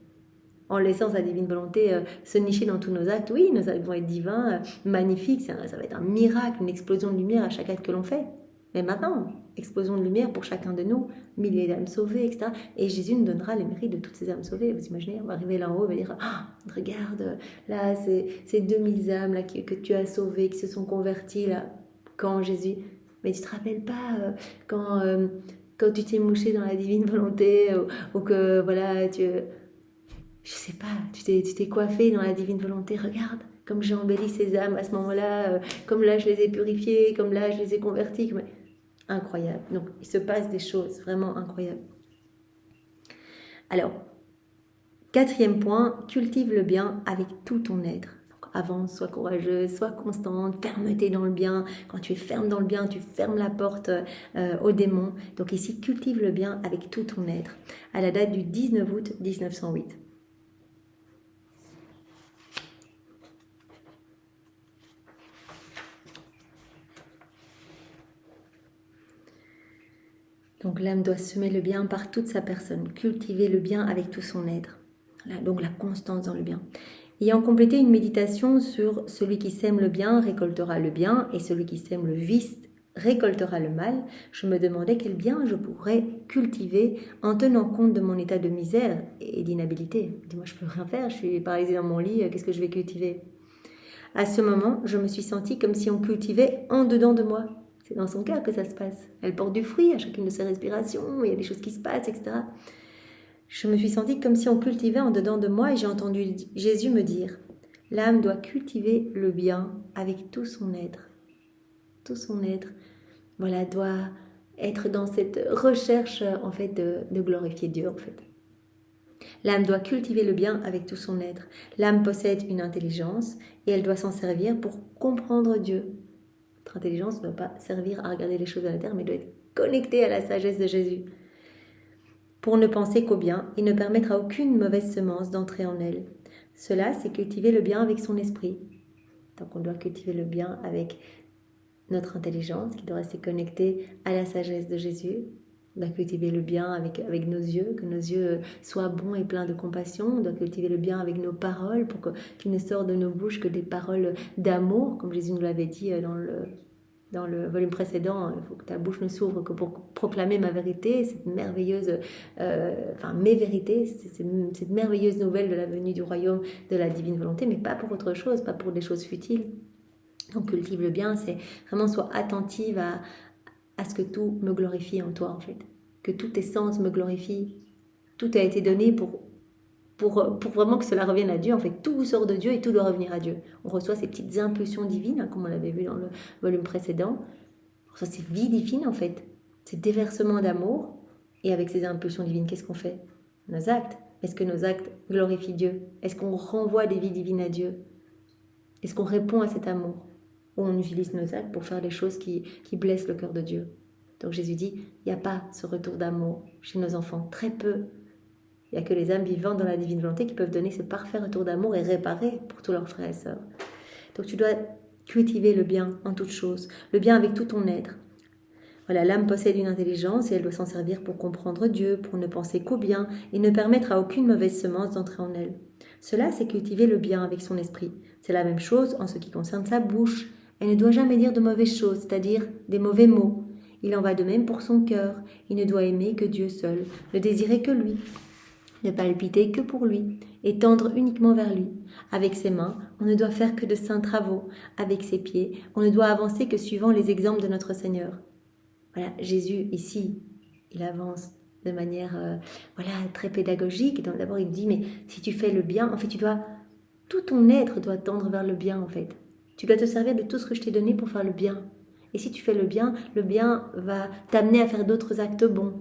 En laissant sa divine volonté se nicher dans tous nos actes, oui, nos actes vont être divins, magnifiques, ça va être un miracle, une explosion de lumière à chaque acte que l'on fait. Mais maintenant, explosion de lumière pour chacun de nous, milliers d'âmes sauvées, etc. Et Jésus nous donnera les mérites de toutes ces âmes sauvées. Vous imaginez, on va arriver là en haut, on va dire regarde, là, c'est 2000 âmes là, que tu as sauvées, qui se sont converties là, quand Jésus. Mais tu te rappelles pas quand tu t'es mouché dans la divine volonté ou que voilà, je sais pas, tu t'es coiffé dans la divine volonté, regarde comme j'ai embelli ces âmes à ce moment-là, comme là je les ai purifiées, comme là je les ai converties. Incroyable. Donc il se passe des choses vraiment incroyables. Alors, 4e point, cultive le bien avec tout ton être. Donc, avance, sois courageuse, sois constante, fermeté dans le bien. Quand tu es ferme dans le bien, tu fermes la porte aux démons. Donc ici, cultive le bien avec tout ton être. À la date du 19 août 1908. Donc l'âme doit semer le bien par toute sa personne, cultiver le bien avec tout son être. Donc la constance dans le bien. Ayant complété une méditation sur celui qui sème le bien récoltera le bien et celui qui sème le vice récoltera le mal, je me demandais quel bien je pourrais cultiver en tenant compte de mon état de misère et d'inhabilité. Dis-moi, je peux rien faire, je suis paralysée dans mon lit, qu'est-ce que je vais cultiver? À ce moment, je me suis sentie comme si on cultivait en dedans de moi. C'est dans son cœur que ça se passe. Elle porte du fruit à chacune de ses respirations, il y a des choses qui se passent, etc. Je me suis sentie comme si on cultivait en dedans de moi et j'ai entendu Jésus me dire « L'âme doit cultiver le bien avec tout son être. » Tout son être, voilà, doit être dans cette recherche en fait de glorifier Dieu en fait. L'âme doit cultiver le bien avec tout son être. L'âme possède une intelligence et elle doit s'en servir pour comprendre Dieu. Notre intelligence ne doit pas servir à regarder les choses à la terre, mais doit être connectée à la sagesse de Jésus. Pour ne penser qu'au bien et ne permettre à aucune mauvaise semence d'entrer en elle. Cela, c'est cultiver le bien avec son esprit. Donc on doit cultiver le bien avec notre intelligence qui doit rester connectée à la sagesse de Jésus. On doit cultiver le bien avec nos yeux, que nos yeux soient bons et pleins de compassion. On doit cultiver le bien avec nos paroles pour qu'il ne sorte de nos bouches que des paroles d'amour, comme Jésus nous l'avait dit dans le volume précédent. Il faut que ta bouche ne s'ouvre que pour proclamer ma vérité, cette merveilleuse, mes vérités, cette merveilleuse nouvelle de la venue du royaume de la divine volonté, mais pas pour autre chose, pas pour des choses futiles. Donc cultive le bien, c'est vraiment sois attentive à ce que tout me glorifie en toi en fait. Que tous tes sens me glorifient. Tout a été donné pour vraiment que cela revienne à Dieu. En fait, tout sort de Dieu et tout doit revenir à Dieu. On reçoit ces petites impulsions divines, comme on l'avait vu dans le volume précédent. On reçoit ces vies divines en fait. Ces déversements d'amour. Et avec ces impulsions divines, qu'est-ce qu'on fait? Nos actes. Est-ce que nos actes glorifient Dieu? Est-ce qu'on renvoie des vies divines à Dieu? Est-ce qu'on répond à cet amour? Ou on utilise nos actes pour faire des choses qui blessent le cœur de Dieu. Donc Jésus dit, il n'y a pas ce retour d'amour chez nos enfants, très peu. Il n'y a que les âmes vivantes dans la divine volonté qui peuvent donner ce parfait retour d'amour et réparer pour tous leurs frères et sœurs. Donc tu dois cultiver le bien en toutes choses, le bien avec tout ton être. Voilà, l'âme possède une intelligence et elle doit s'en servir pour comprendre Dieu, pour ne penser qu'au bien et ne permettre à aucune mauvaise semence d'entrer en elle. Cela, c'est cultiver le bien avec son esprit. C'est la même chose en ce qui concerne sa bouche. Elle ne doit jamais dire de mauvaises choses, c'est-à-dire des mauvais mots. Il en va de même pour son cœur. Il ne doit aimer que Dieu seul, ne désirer que lui, ne palpiter que pour lui et tendre uniquement vers lui. Avec ses mains, on ne doit faire que de saints travaux. Avec ses pieds, on ne doit avancer que suivant les exemples de notre Seigneur. Voilà, Jésus, ici, il avance de manière très pédagogique. Donc, d'abord, il dit, mais si tu fais le bien, en fait, tout ton être doit tendre vers le bien, en fait. Tu dois te servir de tout ce que je t'ai donné pour faire le bien. Et si tu fais le bien va t'amener à faire d'autres actes bons.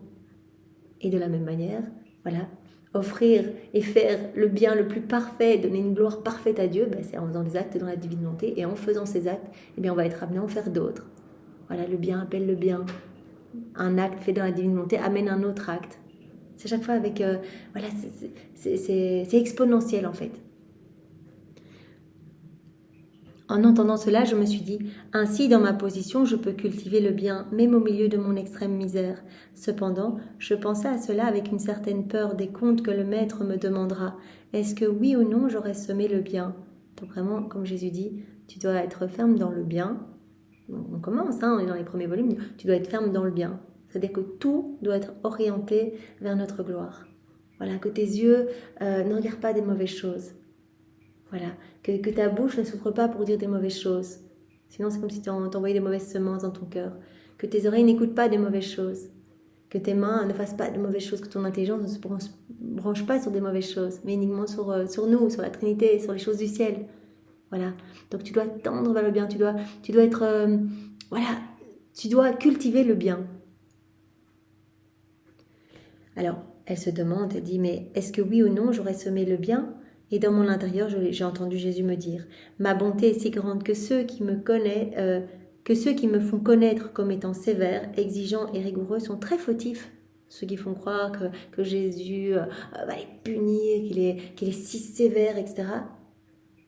Et de la même manière, voilà, offrir et faire le bien le plus parfait, donner une gloire parfaite à Dieu, c'est en faisant des actes dans la divine volonté. Et en faisant ces actes, on va être amené à en faire d'autres. Voilà, le bien appelle le bien. Un acte fait dans la divine volonté amène un autre acte. C'est chaque fois avec... c'est exponentiel en fait. En entendant cela, je me suis dit, ainsi dans ma position, je peux cultiver le bien, même au milieu de mon extrême misère. Cependant, je pensais à cela avec une certaine peur des comptes que le Maître me demandera. Est-ce que oui ou non j'aurais semé le bien? Donc vraiment, comme Jésus dit, tu dois être ferme dans le bien. On commence, on est dans les premiers volumes, tu dois être ferme dans le bien. C'est-à-dire que tout doit être orienté vers notre gloire. Voilà, que tes yeux ne regardent pas des mauvaises choses. Voilà, que ta bouche ne souffre pas pour dire des mauvaises choses. Sinon, c'est comme si tu envoyais des mauvaises semences dans ton cœur. Que tes oreilles n'écoutent pas des mauvaises choses. Que tes mains ne fassent pas de mauvaises choses. Que ton intelligence ne se branche pas sur des mauvaises choses, mais uniquement sur nous, sur la Trinité, sur les choses du ciel. Voilà. Donc tu dois tendre vers le bien. Tu dois être... voilà. Tu dois cultiver le bien. Alors, elle se demande, elle dit, mais est-ce que oui ou non j'aurais semé le bien? Et dans mon intérieur, j'ai entendu Jésus me dire, ma bonté est si grande que ceux qui me font connaître comme étant sévères, exigeants et rigoureux sont très fautifs. Ceux qui font croire que Jésus va les punir, qu'il est si sévère, etc.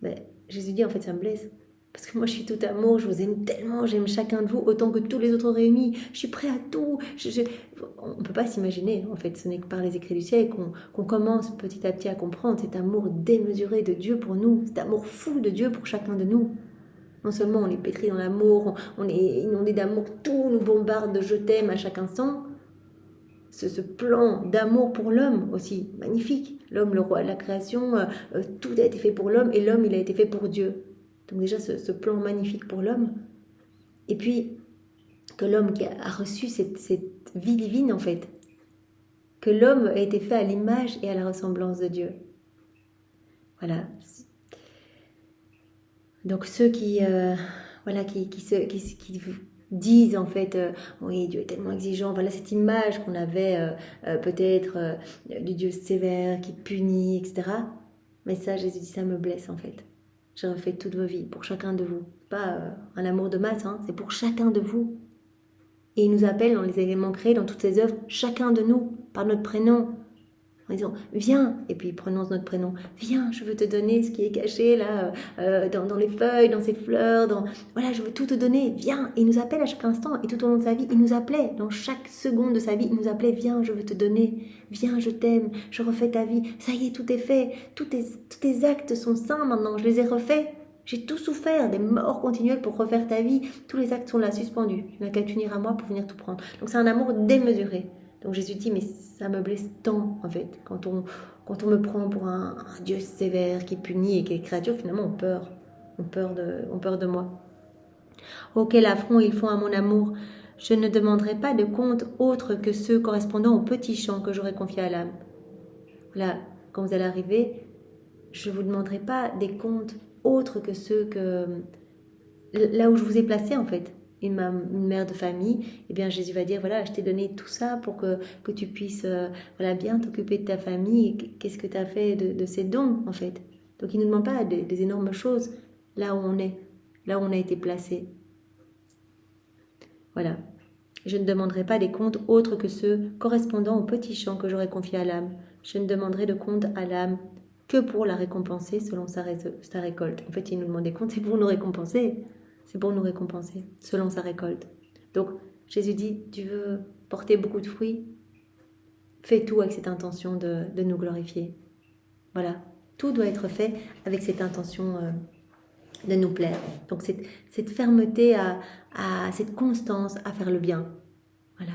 Mais Jésus dit, en fait, ça me blesse. Parce que moi, je suis tout amour, je vous aime tellement, j'aime chacun de vous autant que tous les autres réunis. Je suis prêt à tout. On ne peut pas s'imaginer, en fait. Ce n'est que par les écrits du ciel qu'on commence petit à petit à comprendre cet amour démesuré de Dieu pour nous, cet amour fou de Dieu pour chacun de nous. Non seulement on est pétri dans l'amour, on est inondé d'amour, tout nous bombarde de je t'aime à chaque instant. Ce plan d'amour pour l'homme aussi, magnifique. L'homme, le roi de la création, tout a été fait pour l'homme et l'homme, il a été fait pour Dieu. Donc déjà, ce plan magnifique pour l'homme. Et puis, que l'homme qui a reçu cette vie divine, en fait, que l'homme a été fait à l'image et à la ressemblance de Dieu. Voilà. Donc ceux qui disent en fait, oui, Dieu est tellement exigeant, voilà cette image qu'on avait peut-être du Dieu sévère qui punit, etc. Mais ça, Jésus dit, ça me blesse en fait. J'ai refait toute vos vies pour chacun de vous. Pas un amour de masse, c'est pour chacun de vous. Et il nous appelle dans les éléments créés, dans toutes ses œuvres, chacun de nous, par notre prénom. En disant, viens, et puis il prononce notre prénom, viens, je veux te donner ce qui est caché là, dans les feuilles, dans ces fleurs, voilà, je veux tout te donner, viens. Et il nous appelle à chaque instant, et tout au long de sa vie, il nous appelait, dans chaque seconde de sa vie, il nous appelait, viens, je veux te donner, viens, je t'aime, je refais ta vie, ça y est, tout est fait, tous tes actes sont sains maintenant, je les ai refaits. J'ai tout souffert, des morts continuelles pour refaire ta vie, tous les actes sont là, suspendus, tu n'as qu'à t'unir à moi pour venir tout prendre. Donc c'est un amour démesuré. Donc Jésus dit, mais ça me blesse tant, en fait, quand on me prend pour un Dieu sévère qui punit et qui est créature, finalement, on peur de moi. Oh, quel affront ils font à mon amour! Je ne demanderai pas de compte autre que ceux correspondant au petit champ que j'aurais confié à l'âme. Voilà, quand vous allez arriver, je ne vous demanderai pas des comptes autres que ceux là où je vous ai placé, en fait. Une mère de famille, eh bien Jésus va dire, voilà, je t'ai donné tout ça pour que tu puisses bien t'occuper de ta famille. Qu'est-ce que tu as fait de ces dons, en fait? Donc il ne nous demande pas des énormes choses là où on est, là où on a été placé. Voilà. Je ne demanderai pas des comptes autres que ceux correspondant au petit champ que j'aurais confié à l'âme. Je ne demanderai de compte à l'âme que pour la récompenser selon sa récolte. En fait, il nous demande des comptes, c'est pour nous récompenser. C'est pour nous récompenser, selon sa récolte. Donc, Jésus dit, tu veux porter beaucoup de fruits? Fais tout avec cette intention de nous glorifier. Voilà, tout doit être fait avec cette intention de nous plaire. Donc, cette fermeté, à cette constance à faire le bien. Voilà.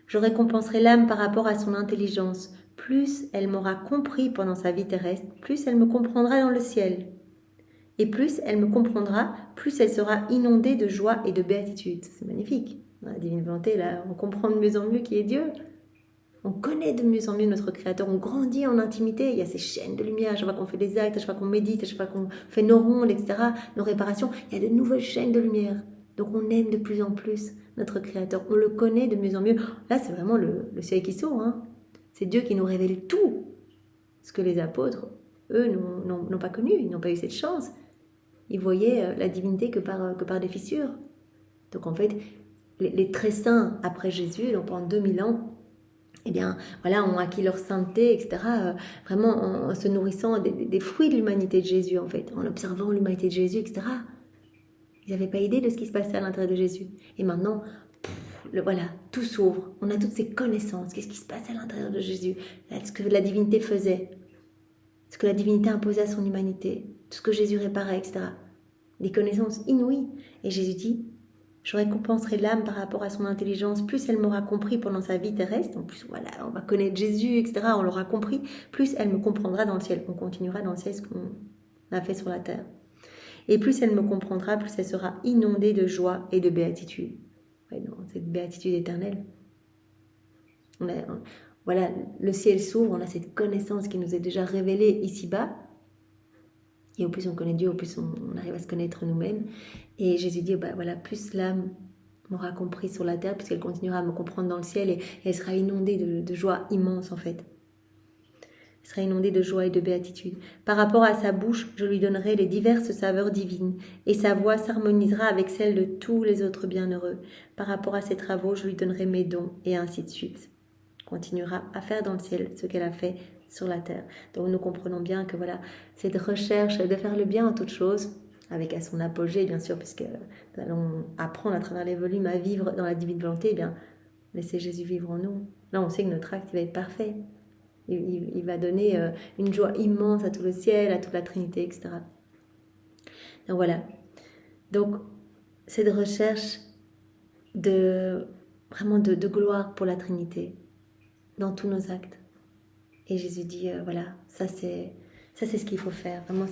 Je récompenserai l'âme par rapport à son intelligence. Plus elle m'aura compris pendant sa vie terrestre, plus elle me comprendra dans le ciel. Et plus elle me comprendra, plus elle sera inondée de joie et de béatitude. C'est magnifique. Dans la divine volonté, là, on comprend de mieux en mieux qui est Dieu. On connaît de mieux en mieux notre Créateur. On grandit en intimité. Il y a ces chaînes de lumière. À chaque fois qu'on fait des actes, à chaque fois qu'on médite, à chaque fois qu'on fait nos rondes, etc., nos réparations, il y a de nouvelles chaînes de lumière. Donc on aime de plus en plus notre Créateur. On le connaît de mieux en mieux. Là, c'est vraiment le ciel qui s'ouvre. C'est Dieu qui nous révèle tout. Ce que les apôtres, eux, n'ont pas connu. Ils n'ont pas eu cette chance. Ils voyaient la divinité que par des fissures. Donc en fait, les très saints après Jésus, donc pendant 2000 ans, eh bien, voilà, ont acquis leur sainteté, etc., vraiment en se nourrissant des fruits de l'humanité de Jésus, en fait, en observant l'humanité de Jésus, etc. Ils n'avaient pas idée de ce qui se passait à l'intérieur de Jésus. Et maintenant, voilà, tout s'ouvre. On a toutes ces connaissances. Qu'est-ce qui se passe à l'intérieur de Jésus? Ce que la divinité faisait, ce que la divinité imposait à son humanité, tout ce que Jésus réparait, etc. Des connaissances inouïes. Et Jésus dit, je récompenserai l'âme par rapport à son intelligence. Plus elle m'aura compris pendant sa vie terrestre, en plus, voilà, on va connaître Jésus, etc., on l'aura compris, plus elle me comprendra dans le ciel. On continuera dans le ciel ce qu'on a fait sur la terre. Et plus elle me comprendra, plus elle sera inondée de joie et de béatitude. Ouais, non, cette béatitude éternelle. Voilà, le ciel s'ouvre, on a cette connaissance qui nous est déjà révélée ici-bas. Et au plus on connaît Dieu, au plus on arrive à se connaître nous-mêmes. Et Jésus dit, voilà, plus l'âme m'aura compris sur la terre, puisqu'elle continuera à me comprendre dans le ciel, et elle sera inondée de joie immense en fait. Elle sera inondée de joie et de béatitude. Par rapport à sa bouche, je lui donnerai les diverses saveurs divines, et sa voix s'harmonisera avec celle de tous les autres bienheureux. Par rapport à ses travaux, je lui donnerai mes dons, et ainsi de suite. Continuera à faire dans le ciel ce qu'elle a fait sur la terre. Donc nous comprenons bien que voilà, cette recherche de faire le bien en toutes choses, avec à son apogée bien sûr, puisque nous allons apprendre à travers les volumes à vivre dans la divine volonté, eh bien laissez Jésus vivre en nous. Là on sait que notre acte va être parfait. Il va donner une joie immense à tout le ciel, à toute la Trinité, etc. Donc voilà. Donc cette recherche vraiment de gloire pour la Trinité dans tous nos actes. Et Jésus dit, voilà, ça c'est ce qu'il faut faire. Vraiment,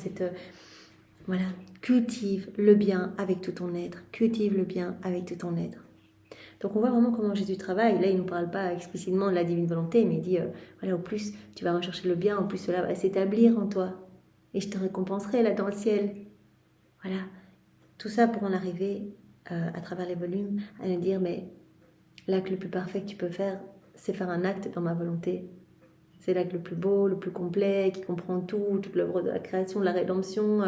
voilà, cultive le bien avec tout ton être. Cultive le bien avec tout ton être. Donc on voit vraiment comment Jésus travaille. Là, il ne nous parle pas explicitement de la divine volonté, mais il dit, voilà, au plus tu vas rechercher le bien, au plus cela va s'établir en toi. Et je te récompenserai là dans le ciel. Voilà, tout ça pour en arriver à travers les volumes à nous dire, mais l'acte le plus parfait que tu peux faire, c'est faire un acte dans ma volonté. C'est l'acte le plus beau, le plus complet, qui comprend tout, toute l'œuvre de la création, de la rédemption,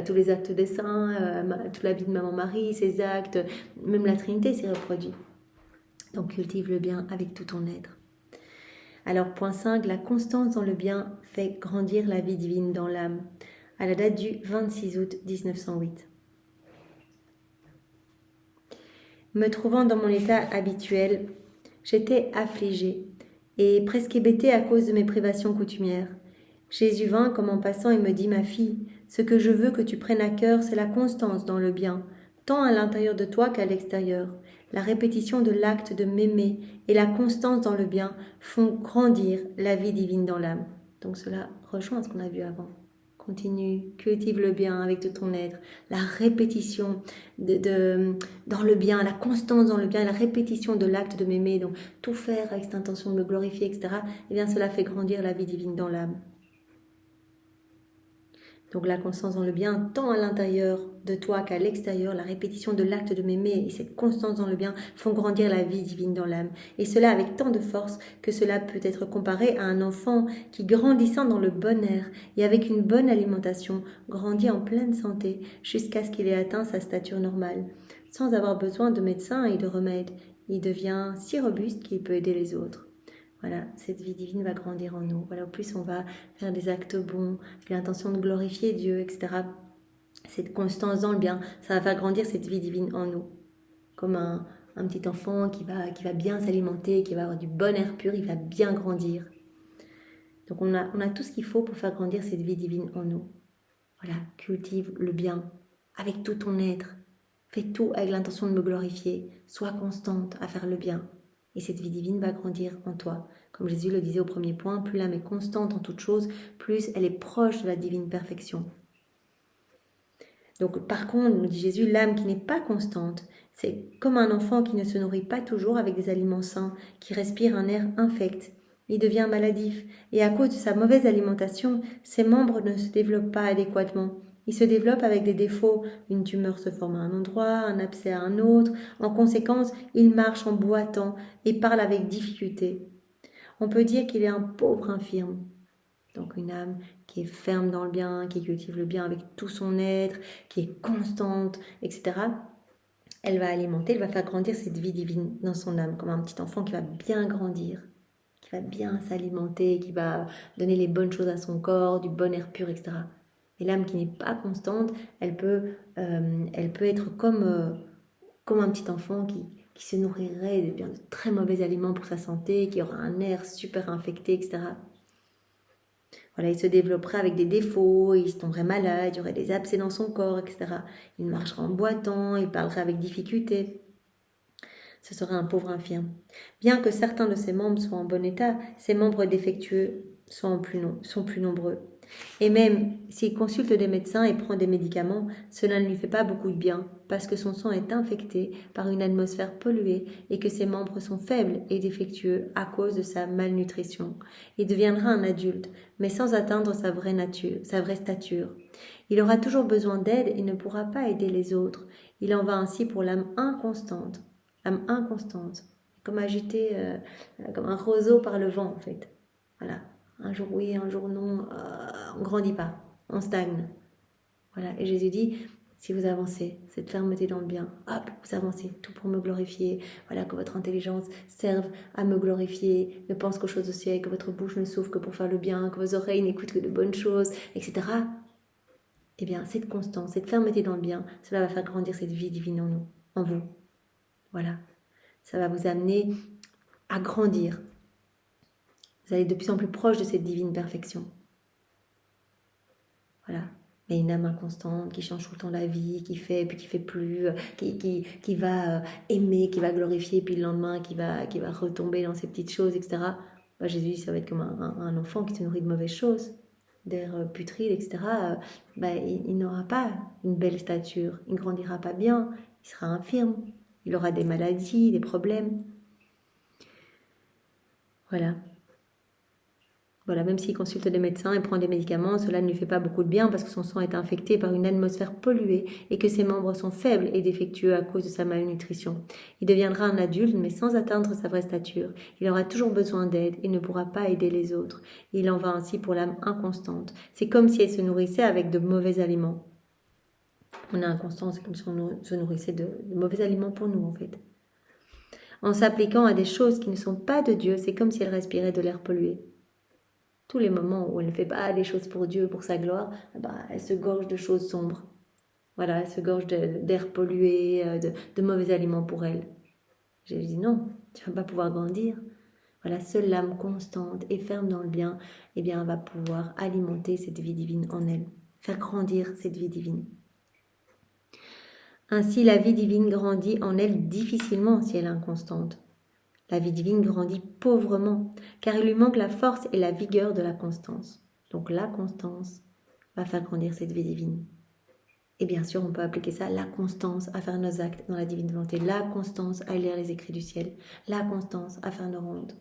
tous les actes des saints, toute la vie de Maman-Marie, ses actes, même la Trinité s'y reproduit. Donc cultive le bien avec tout ton être. Alors point 5, la constance dans le bien fait grandir la vie divine dans l'âme. À la date du 26 août 1908. Me trouvant dans mon état habituel, j'étais affligée et presque hébétée à cause de mes privations coutumières. Jésus vint comme en passant et me dit, ma fille, ce que je veux que tu prennes à cœur, c'est la constance dans le bien, tant à l'intérieur de toi qu'à l'extérieur. La répétition de l'acte de m'aimer et la constance dans le bien font grandir la vie divine dans l'âme. Donc cela rejoint ce qu'on a vu avant. Continue, cultive le bien avec tout ton être, la répétition dans le bien, la constance dans le bien, la répétition de l'acte de m'aimer, donc tout faire avec cette intention de me glorifier, etc. Eh bien, cela fait grandir la vie divine dans l'âme. Donc la constance dans le bien, tant à l'intérieur de toi qu'à l'extérieur, la répétition de l'acte de m'aimer et cette constance dans le bien font grandir la vie divine dans l'âme. Et cela avec tant de force que cela peut être comparé à un enfant qui, grandissant dans le bon air et avec une bonne alimentation, grandit en pleine santé jusqu'à ce qu'il ait atteint sa stature normale. Sans avoir besoin de médecins et de remèdes, il devient si robuste qu'il peut aider les autres. Voilà, cette vie divine va grandir en nous. Voilà, au plus on va faire des actes bons, l'intention de glorifier Dieu, etc. Cette constance dans le bien, ça va faire grandir cette vie divine en nous. Comme un petit enfant qui va bien s'alimenter, qui va avoir du bon air pur, il va bien grandir. Donc on a tout ce qu'il faut pour faire grandir cette vie divine en nous. Voilà, cultive le bien avec tout ton être. Fais tout avec l'intention de me glorifier. Sois constante à faire le bien. Et cette vie divine va grandir en toi. Comme Jésus le disait au premier point, plus l'âme est constante en toute chose, plus elle est proche de la divine perfection. Donc par contre, nous dit Jésus, l'âme qui n'est pas constante, c'est comme un enfant qui ne se nourrit pas toujours avec des aliments sains, qui respire un air infect. Il devient maladif, et à cause de sa mauvaise alimentation, ses membres ne se développent pas adéquatement. Il se développe avec des défauts, une tumeur se forme à un endroit, un abcès à un autre. En conséquence, il marche en boitant et parle avec difficulté. On peut dire qu'il est un pauvre infirme. Donc une âme qui est ferme dans le bien, qui cultive le bien avec tout son être, qui est constante, etc. Elle va alimenter, elle va faire grandir cette vie divine dans son âme, comme un petit enfant qui va bien grandir, qui va bien s'alimenter, qui va donner les bonnes choses à son corps, du bon air pur, etc. Et l'âme qui n'est pas constante, elle peut être comme un petit enfant qui se nourrirait de bien de très mauvais aliments pour sa santé, qui aura un air super infecté, etc. Voilà, il se développerait avec des défauts, il se tomberait malade, il y aurait des abcès dans son corps, etc. Il marcherait en boitant, il parlerait avec difficulté. Ce serait un pauvre infirme. Bien que certains de ses membres soient en bon état, ses membres défectueux sont plus nombreux. Et même s'il consulte des médecins et prend des médicaments, cela ne lui fait pas beaucoup de bien, parce que son sang est infecté par une atmosphère polluée et que ses membres sont faibles et défectueux à cause de sa malnutrition. Il deviendra un adulte, mais sans atteindre sa vraie stature. Il aura toujours besoin d'aide et ne pourra pas aider les autres. Il en va ainsi pour l'âme inconstante. L'âme inconstante, comme agitée, comme un roseau par le vent en fait. Voilà. Un jour oui, un jour non, on ne grandit pas, on stagne. Voilà. Et Jésus dit, si vous avancez, cette fermeté dans le bien, hop, vous avancez, tout pour me glorifier. Voilà, que votre intelligence serve à me glorifier, ne pense qu'aux choses du ciel, que votre bouche ne souffre que pour faire le bien, que vos oreilles n'écoutent que de bonnes choses, etc. Eh bien, cette constance, cette fermeté dans le bien, cela va faire grandir cette vie divine en nous, en vous. Voilà. Ça va vous amener à grandir. Vous allez de plus en plus proche de cette divine perfection. Voilà. Mais une âme inconstante qui change tout le temps la vie, qui fait puis qui fait plus, qui va aimer, qui va glorifier, puis le lendemain qui va retomber dans ces petites choses, etc. Bah, Jésus, ça va être comme un enfant qui se nourrit de mauvaises choses, d'air putride, etc. Bah, il n'aura pas une belle stature, il ne grandira pas bien, il sera infirme, il aura des maladies, des problèmes. Voilà. Voilà, même s'il consulte des médecins et prend des médicaments, cela ne lui fait pas beaucoup de bien parce que son sang est infecté par une atmosphère polluée et que ses membres sont faibles et défectueux à cause de sa malnutrition. Il deviendra un adulte mais sans atteindre sa vraie stature. Il aura toujours besoin d'aide et ne pourra pas aider les autres. Il en va ainsi pour l'âme inconstante. C'est comme si elle se nourrissait avec de mauvais aliments. On est inconstant, c'est comme si on se nourrissait de mauvais aliments pour nous en fait. En s'appliquant à des choses qui ne sont pas de Dieu, c'est comme si elle respirait de l'air pollué. Tous les moments où elle ne fait pas des choses pour Dieu, pour sa gloire, elle se gorge de choses sombres. Voilà, elle se gorge d'air pollué, de mauvais aliments pour elle. J'ai dit non, tu ne vas pas pouvoir grandir. Voilà, seule l'âme constante et ferme dans le bien, eh bien, va pouvoir alimenter cette vie divine en elle, faire grandir cette vie divine. Ainsi, la vie divine grandit en elle difficilement si elle est inconstante. La vie divine grandit pauvrement, car il lui manque la force et la vigueur de la constance. Donc la constance va faire grandir cette vie divine. Et bien sûr, on peut appliquer ça, la constance à faire nos actes dans la divine volonté, la constance à lire les écrits du ciel, la constance à faire nos rondes.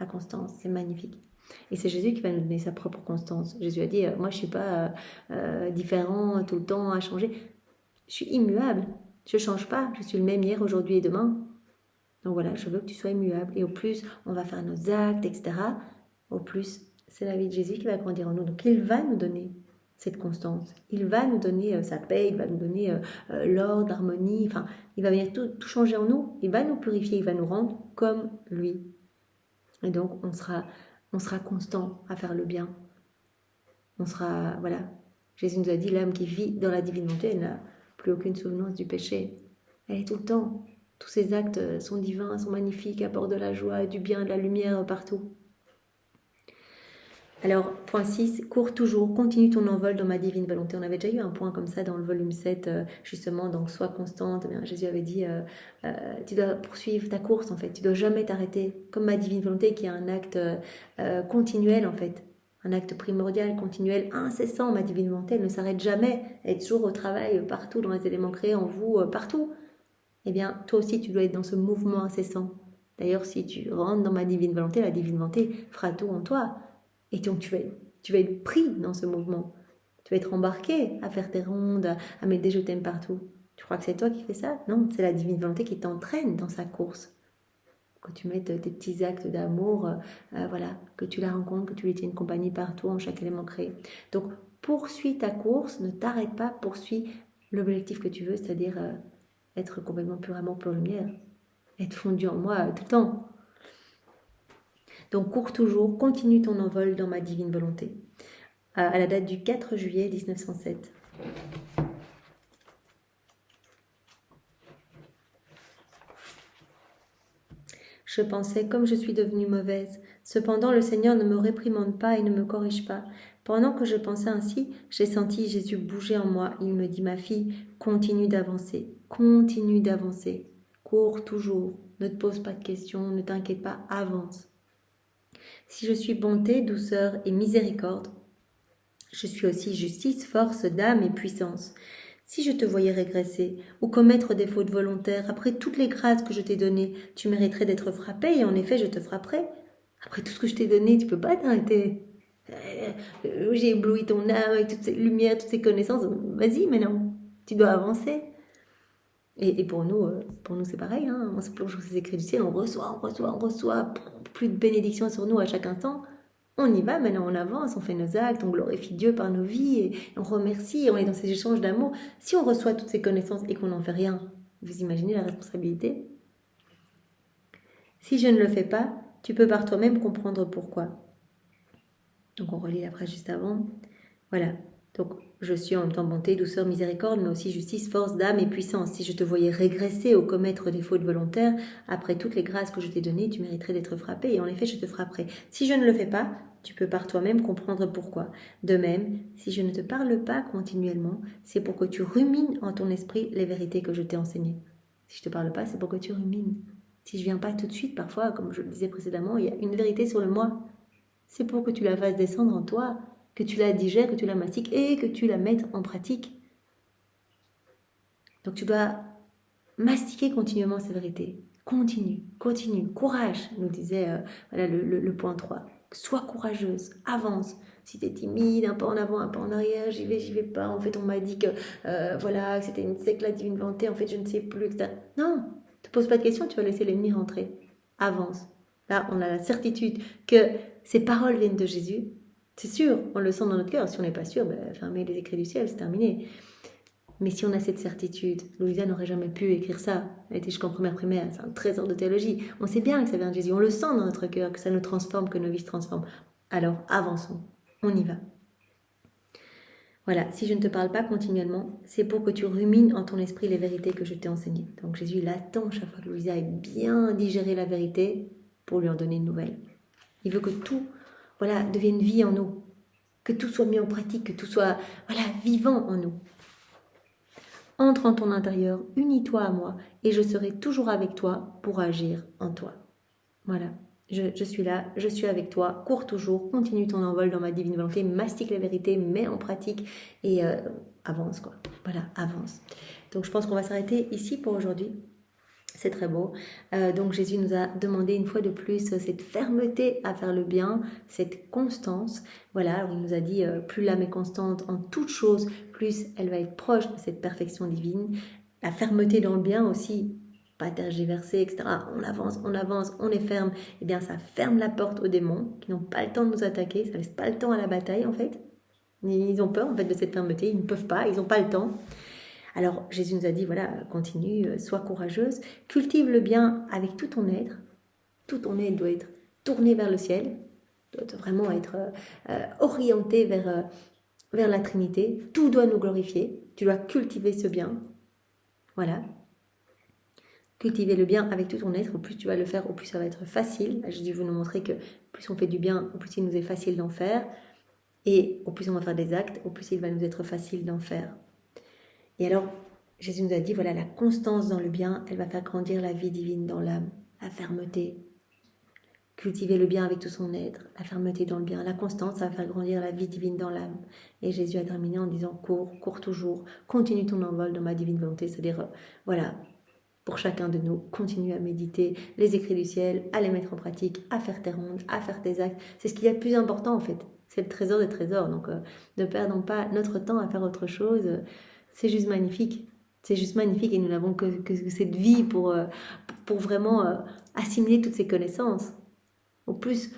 La constance, c'est magnifique. Et c'est Jésus qui va nous donner sa propre constance. Jésus a dit, moi je ne suis pas différent tout le temps à changer. Je suis immuable, je ne change pas, je suis le même hier, aujourd'hui et demain. Donc voilà, je veux que tu sois immuable. Et au plus, on va faire nos actes, etc. Au plus, c'est la vie de Jésus qui va grandir en nous. Donc il va nous donner cette constance. Il va nous donner sa paix, il va nous donner l'ordre, l'harmonie. Enfin, il va venir tout changer en nous. Il va nous purifier, il va nous rendre comme lui. Et donc, on sera constant à faire le bien. On sera, voilà. Jésus nous a dit, l'âme qui vit dans la divine volonté, elle n'a plus aucune souvenance du péché. Elle est tout le temps. Tous ces actes sont divins, sont magnifiques, apportent de la joie, du bien, de la lumière partout. Alors, point 6, cours toujours, continue ton envol dans ma divine volonté. On avait déjà eu un point comme ça dans le volume 7, justement, donc sois constante. Bien, Jésus avait dit, tu dois poursuivre ta course en fait, tu dois jamais t'arrêter, comme ma divine volonté qui est un acte continuel en fait. Un acte primordial, continuel, incessant. Ma divine volonté, elle ne s'arrête jamais. Elle est toujours au travail, partout, dans les éléments créés en vous, partout. Eh bien, toi aussi, tu dois être dans ce mouvement incessant. D'ailleurs, si tu rentres dans ma divine volonté, la divine volonté fera tout en toi. Et donc, tu vas être pris dans ce mouvement. Tu vas être embarqué à faire tes rondes, à mettre des je t'aime partout. Tu crois que c'est toi qui fais ça? Non, c'est la divine volonté qui t'entraîne dans sa course. Quand tu mets tes petits actes d'amour, voilà, que tu la rencontres, que tu lui tiennes compagnie partout, en chaque élément créé. Donc, poursuis ta course, ne t'arrête pas, poursuis l'objectif que tu veux, c'est-à-dire être complètement pur amour, pure lumière, être fondu en moi tout le temps. Donc cours toujours, continue ton envol dans ma divine volonté. À la date du 4 juillet 1907. Je pensais comme je suis devenue mauvaise. Cependant, le Seigneur ne me réprimande pas et ne me corrige pas. Pendant que je pensais ainsi, j'ai senti Jésus bouger en moi. Il me dit, ma fille, continue d'avancer, cours toujours, ne te pose pas de questions, ne t'inquiète pas, avance. Si je suis bonté, douceur et miséricorde, je suis aussi justice, force d'âme et puissance. Si je te voyais régresser ou commettre des fautes volontaires, après toutes les grâces que je t'ai données, tu mériterais d'être frappé et en effet je te frapperai. Après tout ce que je t'ai donné, tu peux pas t'arrêter. J'ai ébloui ton âme avec toutes ces lumières, toutes ces connaissances. Vas-y maintenant, tu dois avancer. Et pour nous c'est pareil. Hein. On se plonge dans ces écrits du ciel, on reçoit plus de bénédictions sur nous à chaque instant. On y va, maintenant on avance, on fait nos actes, on glorifie Dieu par nos vies, et on remercie, on est dans ces échanges d'amour. Si on reçoit toutes ces connaissances et qu'on n'en fait rien, vous imaginez la responsabilité? Si je ne le fais pas, tu peux par toi-même comprendre pourquoi. Donc on relit la phrase juste avant. Voilà. Donc je suis en même temps bonté, douceur, miséricorde, mais aussi justice, force d'âme et puissance. Si je te voyais régresser ou commettre des fautes volontaires, après toutes les grâces que je t'ai données, tu mériterais d'être frappé, et en effet je te frapperai. Si je ne le fais pas, tu peux par toi-même comprendre pourquoi. De même, si je ne te parle pas continuellement, c'est pour que tu rumines en ton esprit les vérités que je t'ai enseignées. Si je ne te parle pas, c'est pour que tu rumines. Si je ne viens pas tout de suite, parfois, comme je le disais précédemment, il y a une vérité sur le moi. C'est pour que tu la fasses descendre en toi, que tu la digères, que tu la mastiques et que tu la mettes en pratique. Donc tu dois mastiquer continuellement ces vérités. Continue, courage, nous disait le point 3. Sois courageuse, avance. Si tu es timide, un pas en avant, un pas en arrière, j'y vais pas, en fait on m'a dit que c'était une secte, la divine volonté, en fait je ne sais plus, etc. Non, ne te pose pas de questions, tu vas laisser l'ennemi rentrer. Avance. Là, on a la certitude que ces paroles viennent de Jésus. C'est sûr, on le sent dans notre cœur. Si on n'est pas sûr, fermez les écrits du ciel, c'est terminé. Mais si on a cette certitude, Louisa n'aurait jamais pu écrire ça. Elle était jusqu'en première primaire, c'est un trésor de théologie. On sait bien que ça vient de Jésus, on le sent dans notre cœur, que ça nous transforme, que nos vies se transforment. Alors, avançons, on y va. Voilà, si je ne te parle pas continuellement, c'est pour que tu rumines en ton esprit les vérités que je t'ai enseignées. Donc Jésus, il attend chaque fois que Louisa ait bien digéré la vérité pour lui en donner une nouvelle. Il veut que tout devienne vie en nous, que tout soit mis en pratique, que tout soit vivant en nous. Entre en ton intérieur, unis-toi à moi et je serai toujours avec toi pour agir en toi. Voilà, je suis là, je suis avec toi, cours toujours, continue ton envol dans ma divine volonté, mastique la vérité, mets en pratique et avance quoi. Voilà, avance. Donc je pense qu'on va s'arrêter ici pour aujourd'hui. C'est très beau. Donc Jésus nous a demandé une fois de plus cette fermeté à faire le bien, cette constance. Voilà, il nous a dit plus l'âme est constante en toute chose, plus elle va être proche de cette perfection divine. La fermeté dans le bien aussi, pas tergiverser, etc. On avance, on est ferme. Eh bien, ça ferme la porte aux démons qui n'ont pas le temps de nous attaquer. Ça laisse pas le temps à la bataille en fait. Ils ont peur en fait de cette fermeté. Ils ne peuvent pas, ils n'ont pas le temps. Alors Jésus nous a dit, continue, sois courageuse, cultive le bien avec tout ton être. Tout ton être doit être tourné vers le ciel, doit vraiment être orienté vers la Trinité. Tout doit nous glorifier, tu dois cultiver ce bien. Voilà. Cultiver le bien avec tout ton être, au plus tu vas le faire, au plus ça va être facile. Jésus veut nous montrer que plus on fait du bien, au plus il nous est facile d'en faire. Et au plus on va faire des actes, au plus il va nous être facile d'en faire. Et alors, Jésus nous a dit, la constance dans le bien, elle va faire grandir la vie divine dans l'âme, la fermeté. Cultiver le bien avec tout son être, la fermeté dans le bien. La constance, ça va faire grandir la vie divine dans l'âme. Et Jésus a terminé en disant, cours toujours, continue ton envol dans ma divine volonté. C'est-à-dire, pour chacun de nous, continue à méditer les écrits du ciel, à les mettre en pratique, à faire tes rondes, à faire tes actes. C'est ce qu'il y a de plus important en fait. C'est le trésor des trésors. Donc, ne perdons pas notre temps à faire autre chose. C'est juste magnifique. C'est juste magnifique et nous n'avons que cette vie pour vraiment assimiler toutes ces connaissances. Au plus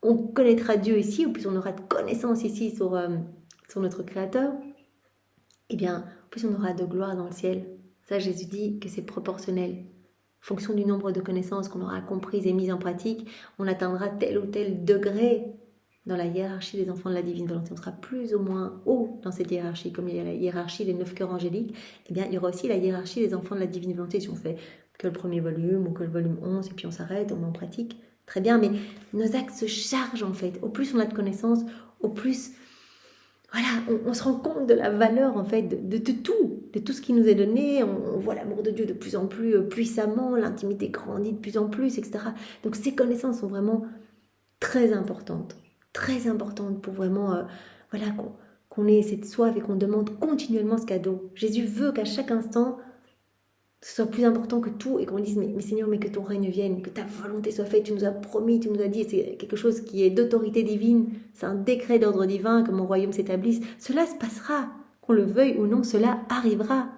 on connaîtra Dieu ici, au plus on aura de connaissances ici sur notre Créateur, au plus on aura de gloire dans le ciel. Ça, Jésus dit que c'est proportionnel. fonction du nombre de connaissances qu'on aura comprises et mises en pratique, on atteindra tel ou tel degré dans la hiérarchie des enfants de la divine volonté. On sera plus ou moins haut dans cette hiérarchie. Comme il y a la hiérarchie des 9 cœurs angéliques, eh bien, il y aura aussi la hiérarchie des enfants de la divine volonté. Si on fait que le premier volume ou que le volume 11 et puis on s'arrête, on met en pratique, très bien. Mais nos actes se chargent en fait. Au plus on a de connaissances, au plus... Voilà, on se rend compte de la valeur en fait de tout ce qui nous est donné. On voit l'amour de Dieu de plus en plus puissamment, l'intimité grandit de plus en plus, etc. Donc ces connaissances sont vraiment très importantes pour vraiment voilà, qu'on ait cette soif et qu'on demande continuellement ce cadeau. Jésus veut qu'à chaque instant, ce soit plus important que tout et qu'on dise mais Seigneur, mais que ton règne vienne, que ta volonté soit faite, tu nous as promis, tu nous as dit, c'est quelque chose qui est d'autorité divine, c'est un décret d'ordre divin, que mon royaume s'établisse. Cela se passera, qu'on le veuille ou non, cela arrivera.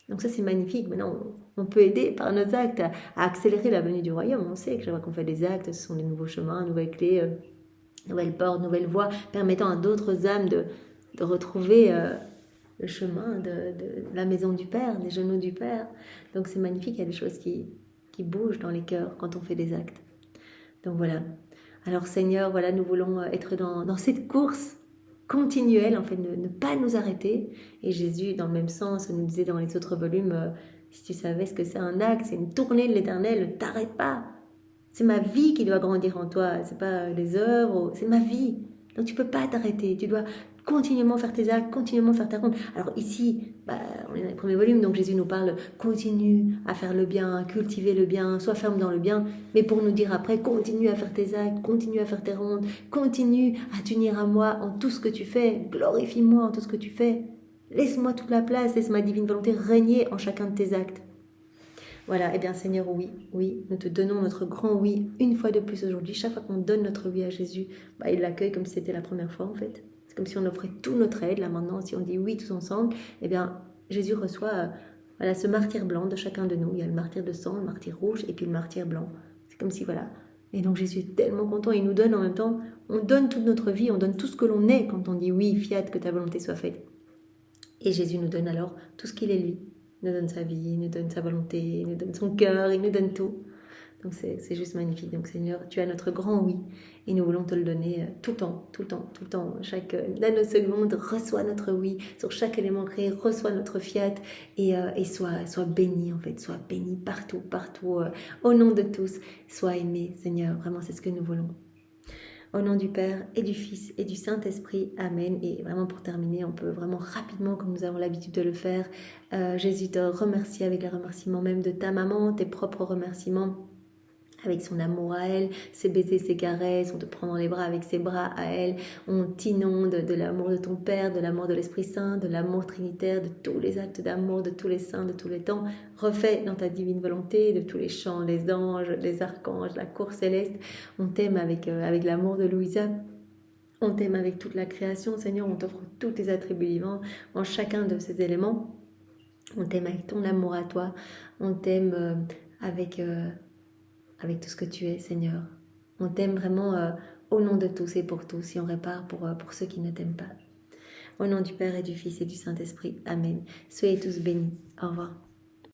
Donc ça c'est magnifique. Maintenant on peut aider par nos actes à accélérer la venue du royaume. On sait que chaque fois qu'on fait des actes, ce sont des nouveaux chemins, nouvelles clés, nouvelles portes, nouvelles voies, permettant à d'autres âmes de retrouver le chemin de la maison du Père, des genoux du Père. Donc c'est magnifique, il y a des choses qui bougent dans les cœurs quand on fait des actes. Donc voilà. Alors Seigneur, voilà, nous voulons être dans cette course continuelle, en fait, ne pas nous arrêter. Et Jésus, dans le même sens, nous disait dans les autres volumes, si tu savais ce que c'est un acte, c'est une tournée de l'Éternel, ne t'arrête pas. C'est ma vie qui doit grandir en toi, c'est pas les œuvres, c'est ma vie. Donc tu peux pas t'arrêter, tu dois continuellement faire tes actes, continuellement faire ta ronde. Alors ici, on est dans les premiers volumes, donc Jésus nous parle, continue à faire le bien, à cultiver le bien, sois ferme dans le bien, mais pour nous dire après, continue à faire tes actes, continue à faire tes rondes, continue à t'unir à moi en tout ce que tu fais, glorifie-moi en tout ce que tu fais, laisse-moi toute la place, laisse ma divine volonté régner en chacun de tes actes. Voilà, eh bien Seigneur, oui, nous te donnons notre grand oui une fois de plus aujourd'hui. Chaque fois qu'on donne notre oui à Jésus, il l'accueille comme si c'était la première fois en fait. C'est comme si on offrait tout notre aide. Là maintenant, si on dit oui tous ensemble, eh bien Jésus reçoit voilà, ce martyr blanc de chacun de nous. Il y a le martyr de sang, le martyr rouge et puis le martyr blanc. C'est comme si voilà. Et donc Jésus est tellement content, il nous donne en même temps, on donne toute notre vie, on donne tout ce que l'on est quand on dit oui, fiat, que ta volonté soit faite. Et Jésus nous donne alors tout ce qu'il est lui. Il nous donne sa vie, il nous donne sa volonté, il nous donne son cœur, il nous donne tout. Donc c'est juste magnifique. Donc Seigneur, tu as notre grand oui et nous voulons te le donner tout le temps. Chaque nanoseconde, reçois notre oui. Sur chaque élément créé, reçois notre fiat et sois béni en fait. Sois béni partout, au nom de tous. Sois aimé Seigneur, vraiment c'est ce que nous voulons. Au nom du Père et du Fils et du Saint-Esprit. Amen. Et vraiment pour terminer, on peut vraiment rapidement, comme nous avons l'habitude de le faire, Jésus te remercie avec les remerciements même de ta maman, tes propres remerciements, avec son amour à elle, ses baisers, ses caresses, on te prend dans les bras avec ses bras à elle, on t'inonde de l'amour de ton Père, de l'amour de l'Esprit Saint, de l'amour trinitaire, de tous les actes d'amour, de tous les saints, de tous les temps, refait dans ta divine volonté, de tous les chants, les anges, les archanges, la cour céleste. On t'aime avec l'amour de Louisa. On t'aime avec toute la création, Seigneur, on t'offre tous tes attributs divins en chacun de ces éléments. On t'aime avec ton amour à toi, on t'aime avec tout ce que tu es, Seigneur. On t'aime vraiment au nom de tous et pour tous, et on répare pour ceux qui ne t'aiment pas. Au nom du Père et du Fils et du Saint-Esprit. Amen. Soyez tous bénis. Au revoir.